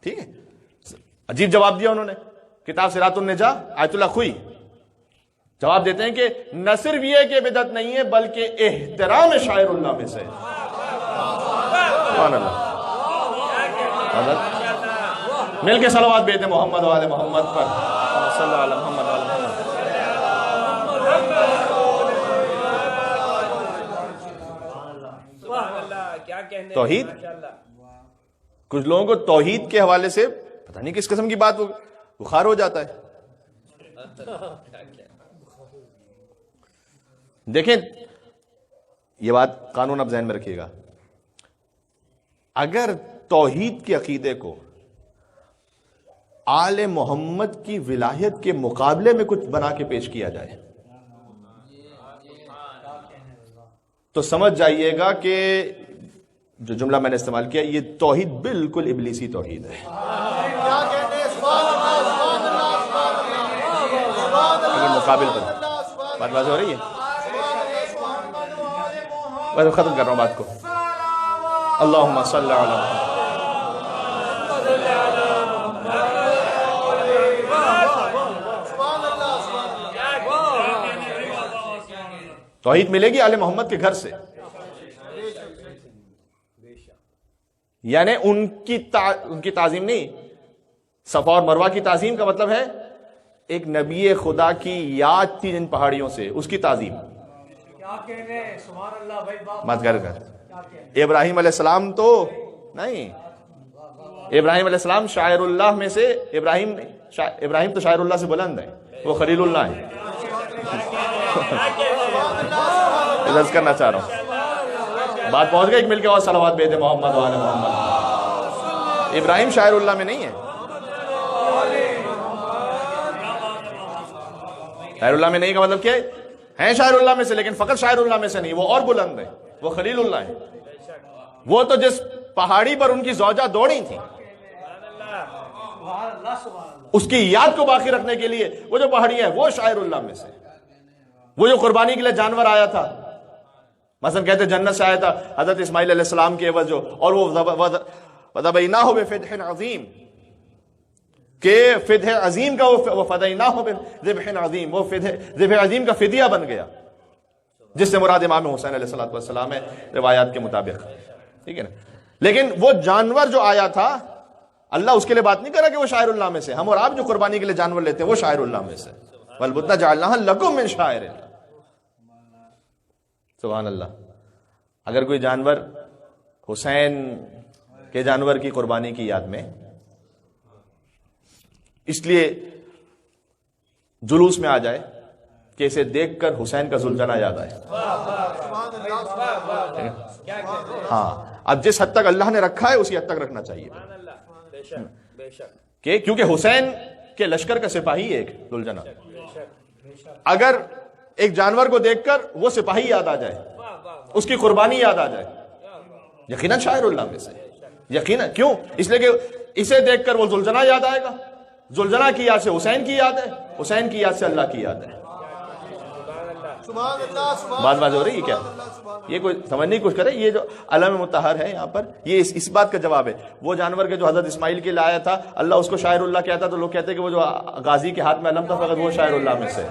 ٹھیک ہے، عجیب جواب دیا انہوں نے، کتاب صراط النجات آیت اللہ خوئی جواب دیتے ہیں کہ نہ صرف یہ کہ بدعت نہیں ہے بلکہ احترام شاعر اللہ میں سے۔ سبحان اللہ، مل کے صلوات بھیجتے محمد وعلی محمد پر، صلی اللہ علیہ محمد وعلی محمد۔ توحید، کچھ لوگوں کو توحید کے حوالے سے پتہ نہیں کس قسم کی بات بخار ہو جاتا ہے۔ دیکھیں یہ بات قانون اب ذہن میں رکھیے گا، اگر توحید کے عقیدے کو آل محمد کی ولایت کے مقابلے میں کچھ بنا کے پیش کیا جائے تو سمجھ جائیے گا کہ جو جملہ میں نے استعمال کیا یہ توحید بالکل ابلیسی توحید ہے. اگر مقابل پر بات واضح ہو رہی ہے، میں ختم کر رہا ہوں بات کو. اللہم صلی علی محمد. توحید ملے گی آل محمد کے گھر سے، یعنی ان کی تعظیم نہیں. صفا اور مروہ کی تعظیم کا مطلب ہے ایک نبی خدا کی یاد تھی جن پہاڑیوں سے، اس کی تعظیم. مت کر ابراہیم علیہ السلام تو نہیں، ابراہیم علیہ السلام شاعر اللہ میں سے، ابراہیم تو شاعر اللہ سے بلند ہے، وہ خلیل اللہ ہے. عرض کرنا چاہ رہا ہوں، بات پہنچ گئی. مل کے اور صلوات بھیج دے محمد وعلی محمد. ابراہیم شاعر اللہ میں نہیں ہے. شاعر اللہ میں نہیں کا مطلب کیا ہے؟ ہیں شاعر اللہ میں سے لیکن فقط شاعر اللہ میں سے نہیں، وہ اور بلند ہے، وہ خلیل اللہ ہے. وہ تو جس پہاڑی پر ان کی زوجہ دوڑی تھی اس کی یاد کو باقی رکھنے کے لیے وہ جو پہاڑی ہے وہ شاعر اللہ میں سے. وہ جو قربانی کے لیے جانور آیا تھا، مثلا کہتے جنت سے آیا تھا حضرت اسماعیل علیہ السلام کے عوض جو، اور وہ وَذَبَحْنَاهُ بِفِدْحٍ عَظِيمٍ کہ فدح عظیم کا وہ فدیناہ بذبح عظیم، وہ ذبح عظیم کا فدیہ بن گیا، جس سے مراد امام حسین علیہ السلام ہے روایات کے مطابق. ٹھیک ہے نا. لیکن وہ جانور جو آیا تھا اللہ اس کے لیے بات نہیں کر رہا کہ وہ شاعر اللہ میں سے. ہم اور آپ جو قربانی کے لیے جانور لیتے ہیں وہ شاعر اللہ میں سے. وَالْبُدْنَ جَعَلْنَاهَا لَكُم مِّن شَعَائِرِ اللَّهِ. سبحان اللہ. اگر کوئی جانور حسین کے جانور کی قربانی کی یاد میں اس لیے جلوس میں آ جائے کہ اسے دیکھ کر حسین کا زلجنہ یاد آئے. ہاں، اب جس حد تک اللہ نے رکھا ہے اسی حد تک رکھنا چاہیے، کہ کیونکہ حسین کے لشکر کا سپاہی ہے ایک زلجنہ. اگر ایک جانور کو دیکھ کر وہ سپاہی یاد آ جائے، اس کی قربانی یاد آ جائے، یقیناً شاعر اللہ میں سے. یقیناً. کیوں؟ اس لیے کہ اسے دیکھ کر وہ زلجنہ یاد آئے گا. زلجنہ کی یاد سے حسین کی یاد ہے، حسین کی یاد سے اللہ کی یاد ہے. بات ہو رہی ہے کیا؟ یہ کوئی سمجھنے کی کوشش کرے. یہ جو علم مطہر ہے یہاں پر یہ اس بات کا جواب ہے. وہ جانور کے جو حضرت اسماعیل کے لیے آیا تھا اللہ اس کو شاعر اللہ کہتا، تو لوگ کہتے کہ وہ جو غازی کے ہاتھ میں علم تھا فقط وہ شاعر اللہ میں سے.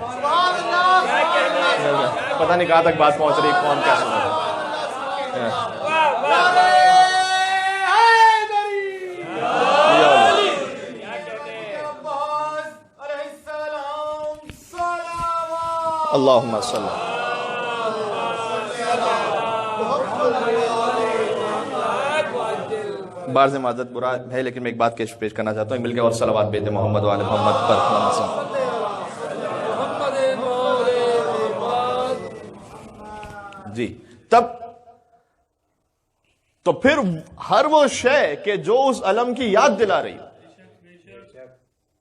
پتہ نہیں کہاں تک بات پہنچ رہی، کون کیا سن رہا ہے. اللہم صلی. بار سے معذرت برا ہے لیکن میں ایک بات پیش کرنا چاہتا ہوں. مل کے اور صلوات بھیجتے محمد وعلی محمد پر. جی تب تو پھر ہر وہ شے کہ جو اس علم کی یاد دلا رہی ہو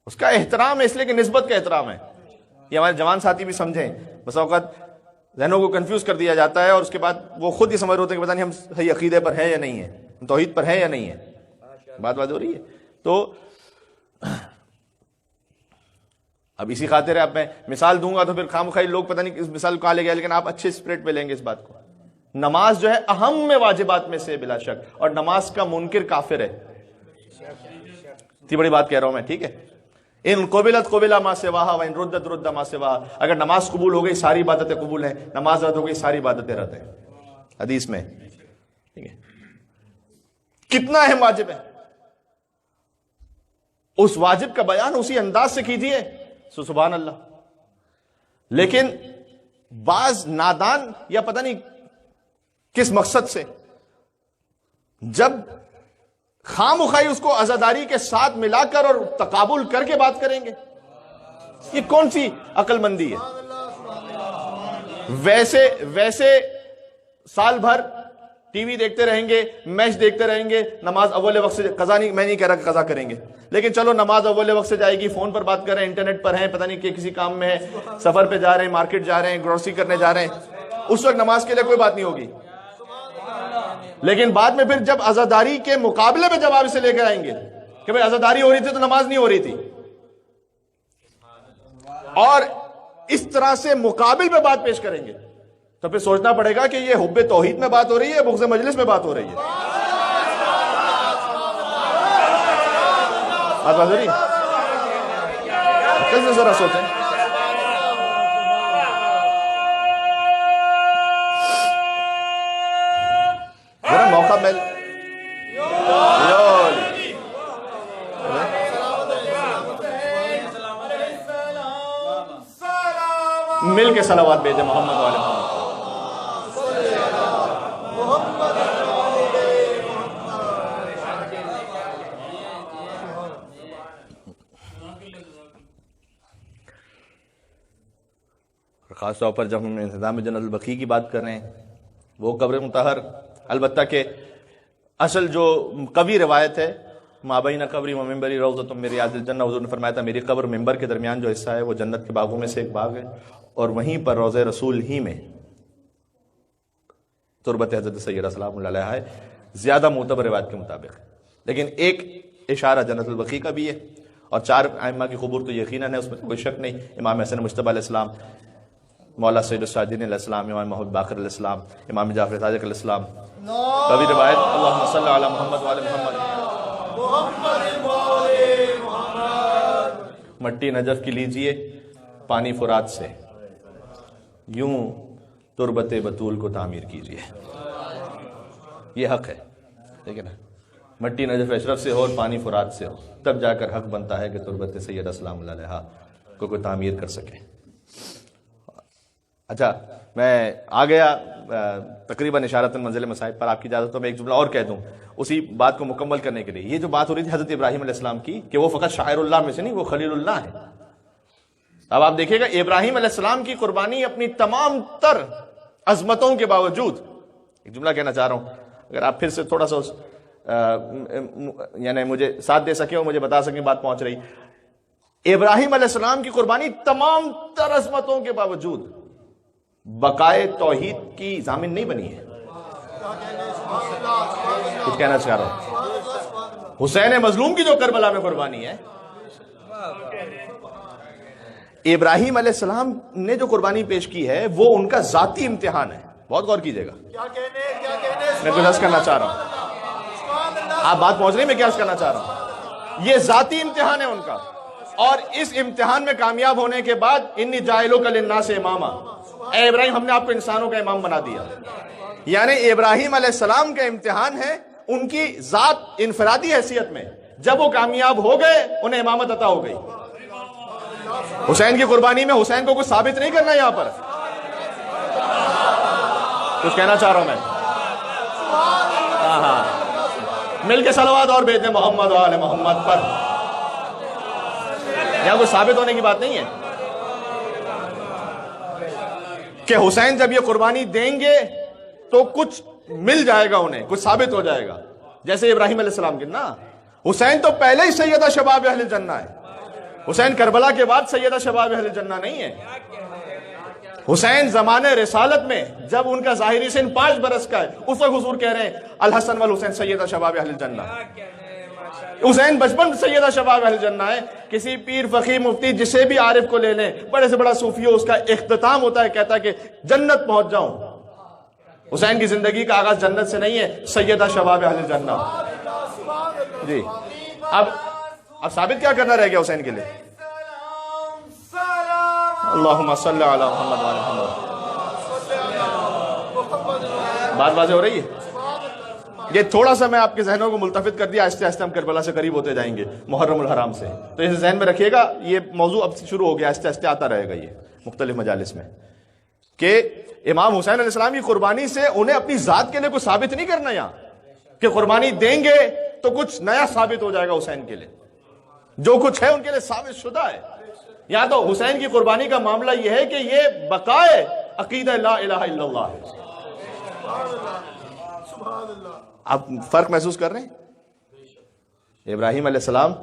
اس کا احترام ہے، اس لیے کہ نسبت کا احترام ہے. یہ ہمارے جوان ساتھی بھی سمجھیں. بس اوقات ذہنوں کو کنفیوز کر دیا جاتا ہے اور اس کے بعد وہ خود ہی سمجھ ہوتے ہیں کہ پتہ نہیں ہم صحیح عقیدے پر ہیں یا نہیں ہیں، ہم توحید پر ہیں یا نہیں ہیں. بات ہو رہی ہے. تو اب اسی خاطر اب میں مثال دوں گا تو پھر خامخواہ لوگ پتہ نہیں اس مثال کہاں لے گئے، لیکن آپ اچھے اسپرٹ پہ لیں گے اس بات کو. نماز جو ہے اہم میں واجبات میں سے بلا شک، اور نماز کا منکر کافر ہے. اتنی بڑی بات کہہ رہا ہوں میں، ٹھیک ہے. ان قبلت قبلا ما سواہا وان ردت رد ما سواہا. اگر نماز قبول ہو گئی ساری عبادتیں قبول ہیں، نماز رد ہو گئی ساری عبادتیں رد ہیں، حدیث میں. ٹھیک ہے. کتنا اہم واجب ہے، اس واجب کا بیان اسی انداز سے کیجیے. سبحان اللہ. لیکن بعض نادان یا پتہ نہیں کس مقصد سے جب خام خواہی اس کو عزاداری کے ساتھ ملا کر اور تقابل کر کے بات کریں گے، یہ کون سی عقل مندی ہے؟ ویسے سال بھر ٹی وی دیکھتے رہیں گے، میچ دیکھتے رہیں گے، نماز اول وقت سے قضا نہیں، میں نہیں کہہ رہا کہ قضا کریں گے، لیکن چلو نماز اول وقت سے جائے گی، فون پر بات کر رہے ہیں، انٹرنیٹ پر ہیں، پتہ نہیں کہ کسی کام میں ہے، سفر پہ جا رہے ہیں، مارکیٹ جا رہے ہیں، گروسری کرنے جا رہے ہیں، اس وقت نماز کے لیے کوئی بات نہیں ہوگی. لیکن بعد میں پھر جب عزاداری کے مقابلے میں جب آپ اسے لے کر آئیں گے کہ بھئی عزاداری ہو رہی تھی تو نماز نہیں ہو رہی تھی، اور اس طرح سے مقابل پہ بات پیش کریں گے، تو پھر سوچنا پڑے گا کہ یہ حب توحید میں بات ہو رہی ہے، بغض مجلس میں بات ہو رہی ہے. بات ہو رہی ہے؟ کیسے ذرا سوچیں. ذرا موقع مل مل کے صلوات بھیجیں محمد والے محمد. خاص طور پر جب ہم انتظام جنت البقیع کی بات کر رہے ہیں، وہ قبر مطہر، البتہ کہ اصل جو قوی روایت ہے مابین قبری و منبری روضۃ من ریاض الجنہ، حضور نے فرمایا تھا میری قبر منبر کے درمیان جو حصہ ہے وہ جنت کے باغوں میں سے ایک باغ ہے، اور وہیں پر روضہ رسول ہی میں تربت حضرت سیدہ سلام اللہ علیہا ہے، زیادہ معتبر روایت کے مطابق. لیکن ایک اشارہ جنت البقیع کا بھی ہے، اور 4 ائمہ کی قبور تو یقیناً ہے، اس میں کوئی شک نہیں. امام حسن مجتبی علیہ السلام، مولا سید الساجدین علیہ السلام، امام محمد باقر علیہ السلام، امام جعفر صادق علیہ السلام. کبھی روایت اللہم صلی علی محمد وعلی محمد. مٹی نجف کی لیجئے پانی فرات سے، یوں تربت بطول کو تعمیر کیجئے. یہ حق ہے، ٹھیک ہے نا. مٹی نجف اشرف سے ہو اور پانی فرات سے ہو، تب جا کر حق بنتا ہے کہ تربت سیدہ سلام اللہ علیہا کو کوئی تعمیر کر سکے. اچھا، میں آ گیا تقریباً اشارت منزل مصائب پر. آپ کی اجازت تو میں ایک جملہ اور کہہ دوں اسی بات کو مکمل کرنے کے لیے. یہ جو بات ہو رہی تھی حضرت ابراہیم علیہ السلام کی کہ وہ فقط شاعر اللہ میں سے نہیں، وہ خلیل اللہ ہے. اب آپ دیکھیں گا ابراہیم علیہ السلام کی قربانی اپنی تمام تر عظمتوں کے باوجود، ایک جملہ کہنا چاہ رہا ہوں، اگر آپ پھر سے تھوڑا سا یعنی مجھے ساتھ دے سکیں اور مجھے بتا سکیں بات پہنچ رہی. ابراہیم علیہ السلام کی قربانی تمام تر عظمتوں کے باوجود بقائے توحید کی ضامن نہیں بنی ہے. کچھ کہنا چاہ رہا ہوں. حسین مظلوم کی جو کربلا میں قربانی ہے، ابراہیم علیہ السلام نے جو قربانی پیش کی ہے وہ ان کا ذاتی امتحان ہے. بہت غور کیجئے گا، میں کچھ عرض کرنا چاہ رہا ہوں. آپ بات پہنچ رہی میں کیا عرض کرنا چاہ رہا ہوں. یہ ذاتی امتحان ہے ان کا، اور اس امتحان میں کامیاب ہونے کے بعد انی جاعلک للناس اماما، اے ابراہیم ہم نے آپ کو انسانوں کا امام بنا دیا. یعنی ابراہیم علیہ السلام کا امتحان ہے ان کی ذات انفرادی حیثیت میں. جب وہ کامیاب ہو گئے انہیں امامت عطا ہو گئی. حسین کی قربانی میں حسین کو کچھ ثابت نہیں کرنا. یہاں پر کچھ کہنا چاہ رہا ہوں میں. ہاں مل کے صلوات اور بھیج دیں محمد و آل محمد پر. یہاں کچھ ثابت ہونے کی بات نہیں ہے کہ حسین جب یہ قربانی دیں گے تو کچھ مل جائے گا انہیں، کچھ ثابت ہو جائے گا. جیسے ابراہیم علیہ السلام کی نا، حسین تو پہلے ہی سیدہ شباب اہل جنہ ہے. حسین کربلا کے بعد سیدہ شباب اہل جنہ نہیں ہے. حسین زمانے رسالت میں جب ان کا ظاہری سن 5 برس کا ہے، اس وقت حضور کہہ رہے ہیں الحسن والحسین سیدہ شباب اہل جنہ. حسین بچپن سیدہ شباب اہل جنہ ہے. کسی پیر فقیر مفتی جسے بھی عارف کو لے لیں، بڑے سے بڑا صوفی ہو، اس کا اختتام ہوتا ہے کہتا ہے کہ جنت پہنچ جاؤں. حسین کی زندگی کا آغاز جنت سے نہیں ہے، سیدہ شباب اہل جنہ. جی اب ثابت کیا کرنا رہ گیا حسین کے لیے؟ اللہم صلی علی محمد وعلی محمد. بات واضح ہو رہی ہے؟ یہ تھوڑا سا میں آپ کے ذہنوں کو ملتفت کر دیا. آہستہ آہستہ ہم کربلا سے قریب ہوتے جائیں گے، محرم الحرام سے. تو اسے ذہن میں رکھیے گا، یہ موضوع اب شروع ہو گیا، آہستہ آہستہ آتا رہے گا یہ مختلف مجالس میں، کہ امام حسین علیہ السلام کی قربانی سے انہیں اپنی ذات کے لیے کچھ ثابت نہیں کرنا یہاں کہ قربانی دیں گے تو کچھ نیا ثابت ہو جائے گا حسین کے لیے. جو کچھ ہے ان کے لیے ثابت شدہ ہے. یا تو حسین کی قربانی کا معاملہ یہ ہے کہ یہ بقائے عقیدہ لا الہ الا اللہ ہے. آپ فرق محسوس کر رہے ہیں؟ ابراہیم علیہ السلام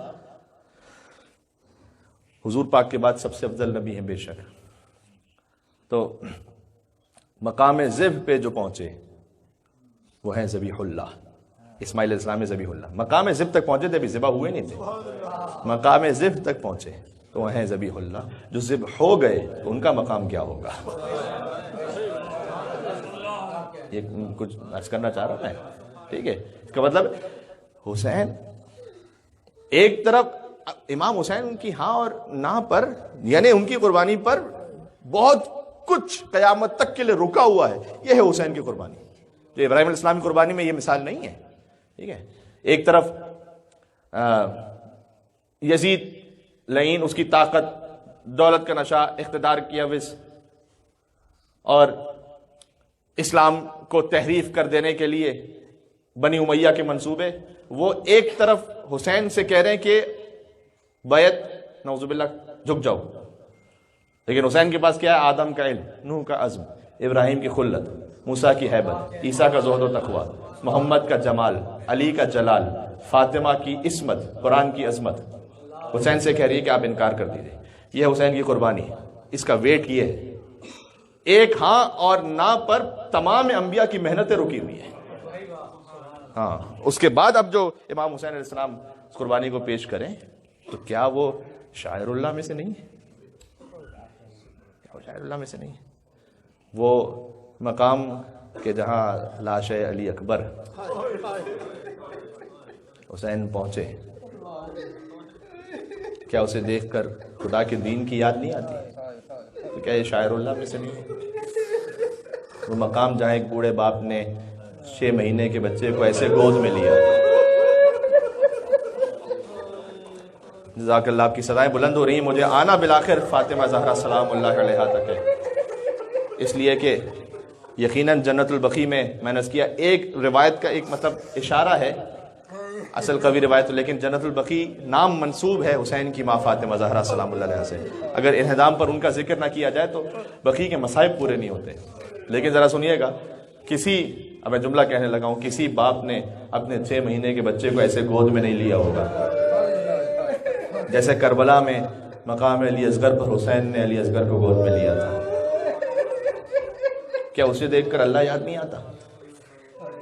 حضور پاک کے بعد سب سے افضل نبی ہیں بے شک. تو مقام ذبح پہ جو پہنچے وہ ہیں ذبیح اللہ، اسماعیل علیہ السلام ذبیح اللہ۔ مقام ذبح تک پہنچے تھے، ابھی ذبح ہوئے نہیں تھے، مقام ذبح تک پہنچے تو وہ ہیں ذبیح اللہ۔ جو ذبح ہو گئے تو ان کا مقام کیا ہوگا؟ یہ کچھ عرض کرنا چاہ رہا میں، ٹھیک ہے؟ اس کا مطلب حسین ایک طرف، امام حسین کی ہاں اور نہ پر، یعنی ان کی قربانی پر بہت کچھ قیامت تک کے لیے رکا ہوا ہے، یہ ہے حسین کی قربانی۔ جو ابراہیم علیہ السلام کی قربانی میں یہ مثال نہیں ہے، ٹھیک ہے؟ ایک طرف یزید لعین، اس کی طاقت، دولت کا نشہ، اقتدار کی حوث اور اسلام کو تحریف کر دینے کے لیے بنی امیہ کے منصوبے، وہ ایک طرف حسین سے کہہ رہے ہیں کہ بیعت، نعوذ باللہ، جھک جاؤ، لیکن حسین کے پاس کیا ہے؟ آدم کا علم، نوح کا عزم، ابراہیم کی خلت، موسیٰ کی ہیبت، عیسیٰ کا زہد و تقویٰ، محمد کا جمال، علی کا جلال، فاطمہ کی عصمت، قرآن کی عظمت۔ حسین سے کہہ رہی ہے کہ آپ انکار کر دیجئے۔ یہ حسین کی قربانی ہے، اس کا ویٹ یہ ہے۔ ایک ہاں اور نہ پر تمام انبیاء کی محنتیں رکی ہوئی ہیں۔ ہاں، اس کے بعد اب جو امام حسین علیہ السلام اس قربانی کو پیش کریں تو کیا وہ شاعر اللہ میں سے نہیں ہے؟ کیا وہ شاعر اللہ میں سے نہیں ہے؟ وہ مقام کہ جہاں لاش علی اکبر حسین پہنچے، کیا اسے دیکھ کر خدا کے دین کی یاد نہیں آتی؟ تو کیا یہ شاعر اللہ میں سے نہیں ہے؟ وہ مقام جہاں ایک بوڑھے باپ نے 6 مہینے کے بچے کو ایسے گود میں لیا۔ جزاک اللہ، آپ کی صدائیں بلند ہو رہی ہیں، مجھے آنا بالآخر فاطمہ زہرا سلام اللہ علیہا تک ہے، اس لیے کہ یقیناً جنت البقیع میں نے اس کیا ایک روایت کا ایک مطلب اشارہ ہے، اصل قوی روایت، لیکن جنت البقیع نام منسوب ہے حسین کی ماں فاطمہ زہرا سلام اللہ علیہا سے۔ اگر انہدام پر ان کا ذکر نہ کیا جائے تو بقیع کے مصائب پورے نہیں ہوتے۔ لیکن ذرا سنیے گا، اب میں جملہ کہنے لگا ہوں، کسی باپ نے اپنے 6 مہینے کے بچے کو ایسے گود میں نہیں لیا ہوگا جیسے کربلا میں مقام علی اصغر پر حسین نے علی اصغر کو گود میں لیا تھا۔ کیا اسے دیکھ کر اللہ یاد نہیں آتا؟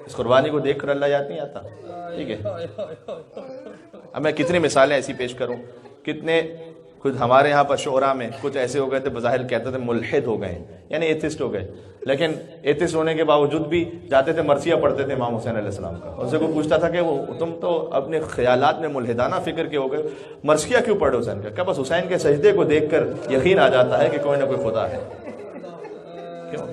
اس قربانی کو دیکھ کر اللہ یاد نہیں آتا؟ ٹھیک ہے، اب میں کتنی مثالیں ایسی پیش کروں، کتنے خود ہمارے یہاں پر شعراء میں کچھ ایسے ہو گئے تھے، بظاہر کہتے تھے ملحد ہو گئے، یعنی ایتھسٹ ہو گئے، لیکن ایتھسٹ ہونے کے باوجود بھی جاتے تھے مرثیہ پڑھتے تھے امام حسین علیہ السلام کا۔ ان سے کوئی پوچھتا تھا کہ وہ تم تو اپنے خیالات میں ملحدانہ فکر کے ہو گئے، مرثیہ کیوں پڑھے حسین کا؟ کیا بس حسین کے سجدے کو دیکھ کر یقین آ جاتا ہے کہ کوئی نہ کوئی خدا ہے؟ کیوں؟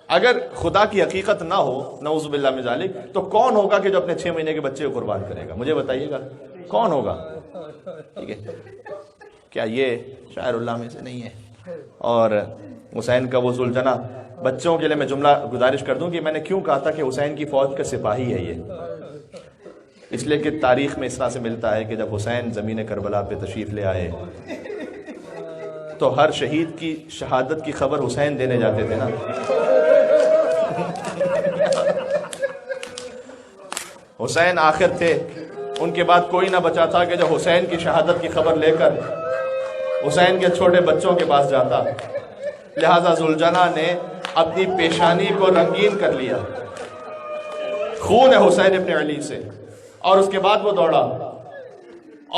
اگر خدا کی حقیقت نہ ہو، نعوذ باللہ من ذالک، تو کون ہوگا کہ جو اپنے 6 مہینے کے بچے کو قربان کرے گا؟ مجھے بتائیے گا، کون ہوگا؟ ٹھیک ہے، کیا یہ شاعر اللہ میں سے نہیں ہے؟ اور حسین کا وہ ذوالجناح، بچوں کے لیے میں جملہ گزارش کر دوں کہ میں نے کیوں کہا تھا کہ حسین کی فوج کا سپاہی ہے یہ، اس لیے کہ تاریخ میں اس طرح سے ملتا ہے کہ جب حسین زمین کربلا پہ تشریف لے آئے تو ہر شہید کی شہادت کی خبر حسین دینے جاتے تھے نا۔ حسین آخر تھے، ان کے بعد کوئی نہ بچا تھا کہ جب حسین کی شہادت کی خبر لے کر حسین کے چھوٹے بچوں کے پاس جاتا، لہذا ذوالجناح نے اپنی پیشانی کو رنگین کر لیا، خون ہے حسین ابن علی سے، اور اس کے بعد وہ دوڑا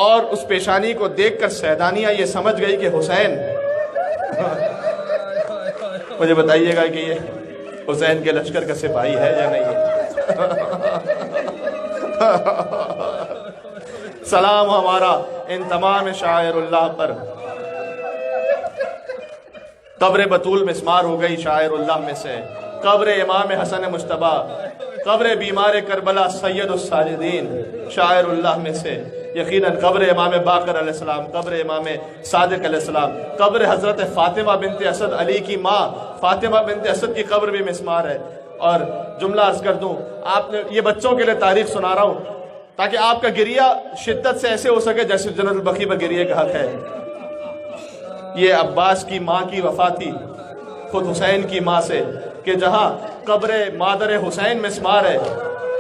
اور اس پیشانی کو دیکھ کر سیدانیہ یہ سمجھ گئی کہ حسین، مجھے بتائیے گا کہ یہ حسین کے لشکر کا سپاہی ہے یا نہیں ہے؟ سلام ہمارا ان تمام شاعر اللہ پر۔ قبر بطول مسمار ہو گئی شاعر اللہ میں سے، قبر امام حسن مجتبی، قبر بیمار کربلا سید الساجدین شاعر اللہ میں سے، یقیناً قبر امام باقر علیہ السلام، قبر امام صادق علیہ السلام، قبر حضرت فاطمہ بنت اسد علی کی ماں فاطمہ بنت اسد کی قبر بھی مسمار ہے۔ اور جملہ عرض کر دوں، آپ نے یہ بچوں کے لیے تاریخ سنا رہا ہوں تاکہ آپ کا گریہ شدت سے ایسے ہو سکے جیسے جنت البقیع پر گریے کا حق ہے۔ یہ عباس کی ماں کی وفا تھی خود حسین کی ماں سے، کہ جہاں قبر مادر حسین مسمار ہے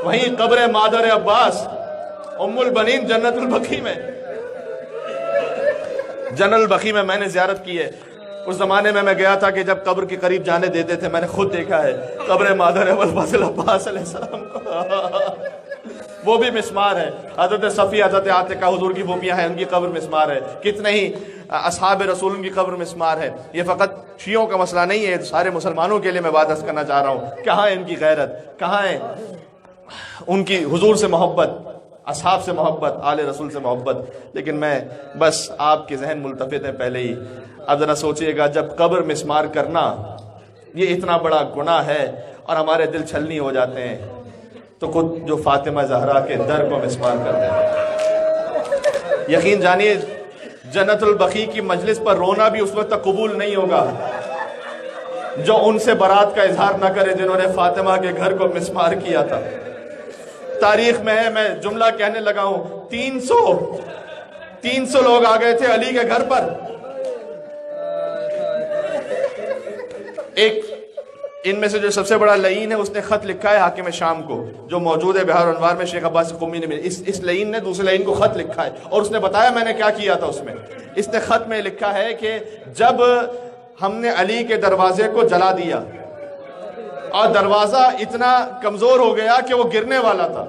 وہیں قبر مادر عباس ام البنین جنت البقیع میں۔ جنت البقیع میں میں نے زیارت کی ہے، اس زمانے میں گیا تھا کہ جب قبر کے قریب جانے دیتے تھے، میں نے خود دیکھا ہے قبر مادر ابوالفضل عباس علیہ السلام کو، وہ بھی مسمار ہے۔ حضرت صفیہ، حضرت عاتقہ حضور کی پھوپھیاں ہیں، ان کی قبر مسمار ہے۔ کتنے ہی اصحاب رسول کی قبر مسمار ہے۔ یہ فقط شیعوں کا مسئلہ نہیں ہے، سارے مسلمانوں کے لیے میں بات عرض کرنا چاہ رہا ہوں۔ کہاں ہے ان کی غیرت، کہاں ہے ان کی حضور سے محبت، اصحاب سے محبت، آل رسول سے محبت؟ لیکن میں بس آپ کے ذہن ملتفت ہیں پہلے ہی۔ اب ذرا سوچئے گا، جب قبر مسمار کرنا یہ اتنا بڑا گناہ ہے اور ہمارے دل چھلنی ہو جاتے ہیں، تو خود جو فاطمہ زہرا کے در کو مسمار کرتے ہیں، یقین جانیے جنت البقیع کی مجلس پر رونا بھی اس وقت تک قبول نہیں ہوگا جو ان سے برات کا اظہار نہ کرے جنہوں نے فاطمہ کے گھر کو مسمار کیا تھا۔ تاریخ میں ہے، میں جملہ کہنے لگا ہوں، 300 لوگ آ گئے تھے علی کے گھر پر۔ ایک ان میں سے جو سب سے بڑا لعین ہے، اس نے خط لکھا ہے حاکم شام کو، جو موجود ہے بہار انوار میں، شیخ عباس قمی نے اس لعین نے دوسرے لعین کو خط لکھا ہے، اور اس نے بتایا میں نے کیا کیا تھا۔ اس میں اس نے خط میں لکھا ہے کہ جب ہم نے علی کے دروازے کو جلا دیا اور دروازہ اتنا کمزور ہو گیا کہ وہ گرنے والا تھا،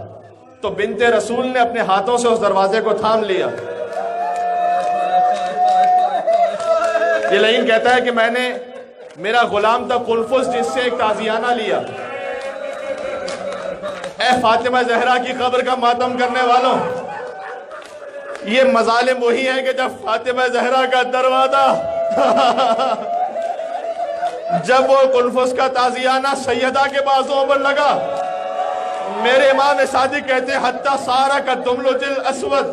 تو بنت رسول نے اپنے ہاتھوں سے اس دروازے کو تھام لیا۔ یہ لعین کہتا ہے کہ میں نے، میرا غلام تھا قنفذ، جس سے ایک تازیانہ لیا، اے فاطمہ زہرا کی قبر کا ماتم کرنے والوں، یہ مظالم وہی ہیں کہ جب فاطمہ زہرا کا دروازہ جب وہ قنفذ کا تازیانہ سیدہ کے بازوں پر لگا، میرے امام صادق کہتے ہیں حتی سارا کا دملج الاسود،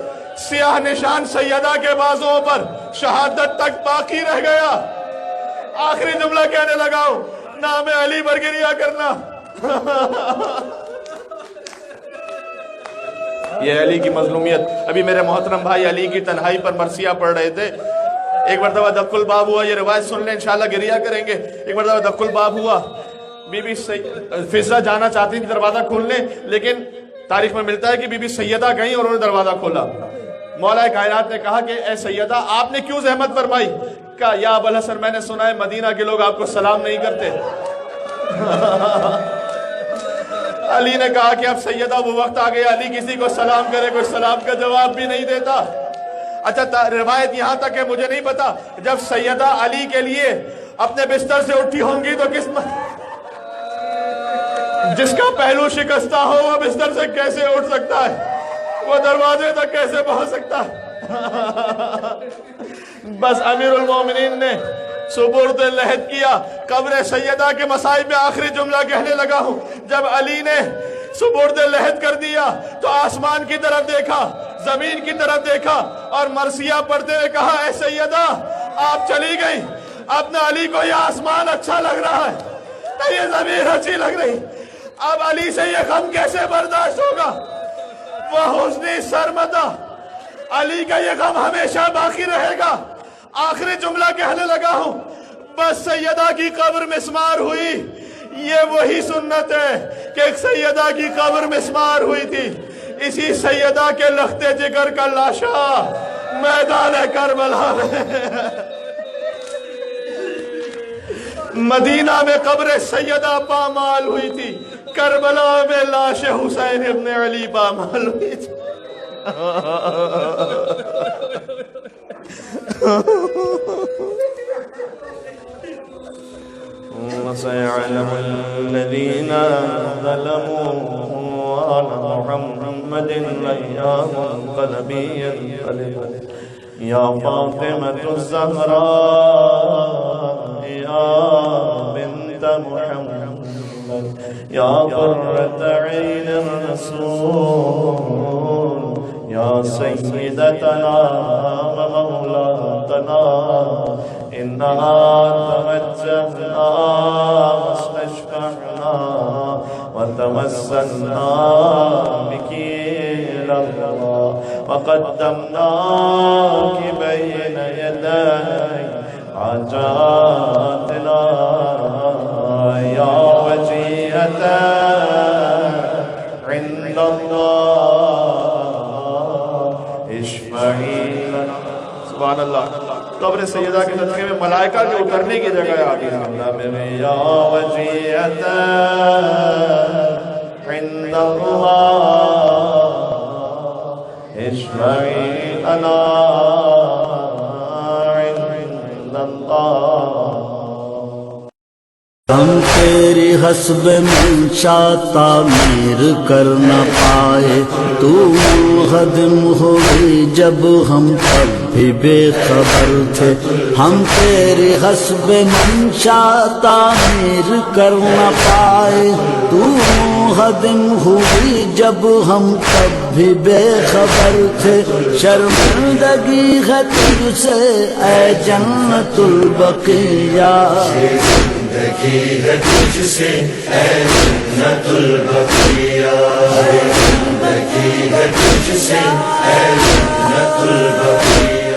سیاہ نشان سیدہ کے بازوں پر شہادت تک باقی رہ گیا۔ آخری جملہ کہنے لگا ہوں، نام علی پر گریہ کرنا۔ یہ علی کی مظلومیت۔ ابھی میرے محترم بھائی علی کی تنہائی پر مرثیہ پڑھ رہے تھے، ایک مرتبہ دق الباب ہوا، یہ روایت سن لیں انشاءاللہ گریہ کریں گے۔ ایک مرتبہ دق الباب ہوا، بی بی فضہ جانا چاہتی تھی دروازہ کھولنے، لیکن تاریخ میں ملتا ہے کہ بی بی سیدہ گئیں اور انہوں نے دروازہ کھولا۔ مولا کائنات نے کہا کہ اے سیدہ آپ نے کیوں زحمت فرمائی؟ کہا یا ابوالحسن میں نے سنا ہے مدینہ کے لوگ آپ کو سلام نہیں کرتے۔ علی نے کہا کہ اب سیدہ وہ وقت آ گیا، علی کسی کو سلام کرے کوئی سلام کا جواب بھی نہیں دیتا۔ اچھا روایت یہاں تک ہے، مجھے نہیں پتا جب سیدہ علی کے لیے اپنے بستر سے اٹھی ہوں گی تو جس کا پہلو شکستہ ہو وہ بستر سے کیسے اٹھ سکتا ہے، وہ دروازے تک کیسے پہنچ سکتا ہے؟ بس امیر المومنین نے سپرد لحد کیا۔ قبر سیدہ کے مصائب میں آخری جملہ کہنے لگا ہوں، جب علی نے سپرد لحد کر دیا تو آسمان کی طرف دیکھا، زمین کی طرف دیکھا اور مرثیہ پڑھتے ہوئے کہا اے سیدہ آپ چلی گئی، اب نہ علی کو یہ آسمان اچھا لگ رہا ہے نہ یہ زمین اچھی لگ رہی، اب علی سے یہ غم کیسے برداشت ہوگا؟ وہ حزنی سرمدہ، علی کا یہ غم ہمیشہ باقی رہے گا۔ آخری جملہ کہنے لگا ہوں، بس سیدہ کی قبر مسمار ہوئی، یہ وہی سنت ہے کہ ایک سیدہ کی قبر مسمار ہوئی تھی، اسی سیدہ کے لختے جگر کا لاشا میدان کربلا میں، مدینہ میں قبر سیدہ پامال ہوئی تھی، کربلا میں لاش حسین ابن علی پامال ہوئی تھی۔ وسيعلم الذين ظلموا على محمد أيام القلب ينقلب يا فاطمة الزهراء يا بنت محمد يا قرة عين الرسول يا سيدتنا ومولاتنا إنها توجهنا واستشفعنا وتوسلنا بك إلى الله وقدمناك بين يدي حاجاتنا يا وجيهة عند الله اشفعي لنا۔ سبحان اللہ۔ قبر سیدہ کے صدقے میں ملائکہ کے اترنے کی جگہ آتی ہے. یا وجیہت عند اللہ اشفعی لنا عند اللہ. ہم تیری حسب منشا تعمیر کر نہ پائے، تو منہدم ہوئی جب ہم تب بھی بے خبر تھے. ہم تیری حسب منشا تعمیر کر نہ پائے، تو منہدم ہوئی جب ہم تب بھی بے خبر تھے. شرمندگی ہے تجھ سے اے جنت البقیہ، زندگی ہے تجھ سے اے جنت البقیہ، زندگی ہے تجھ سے اے جنت البقیہ.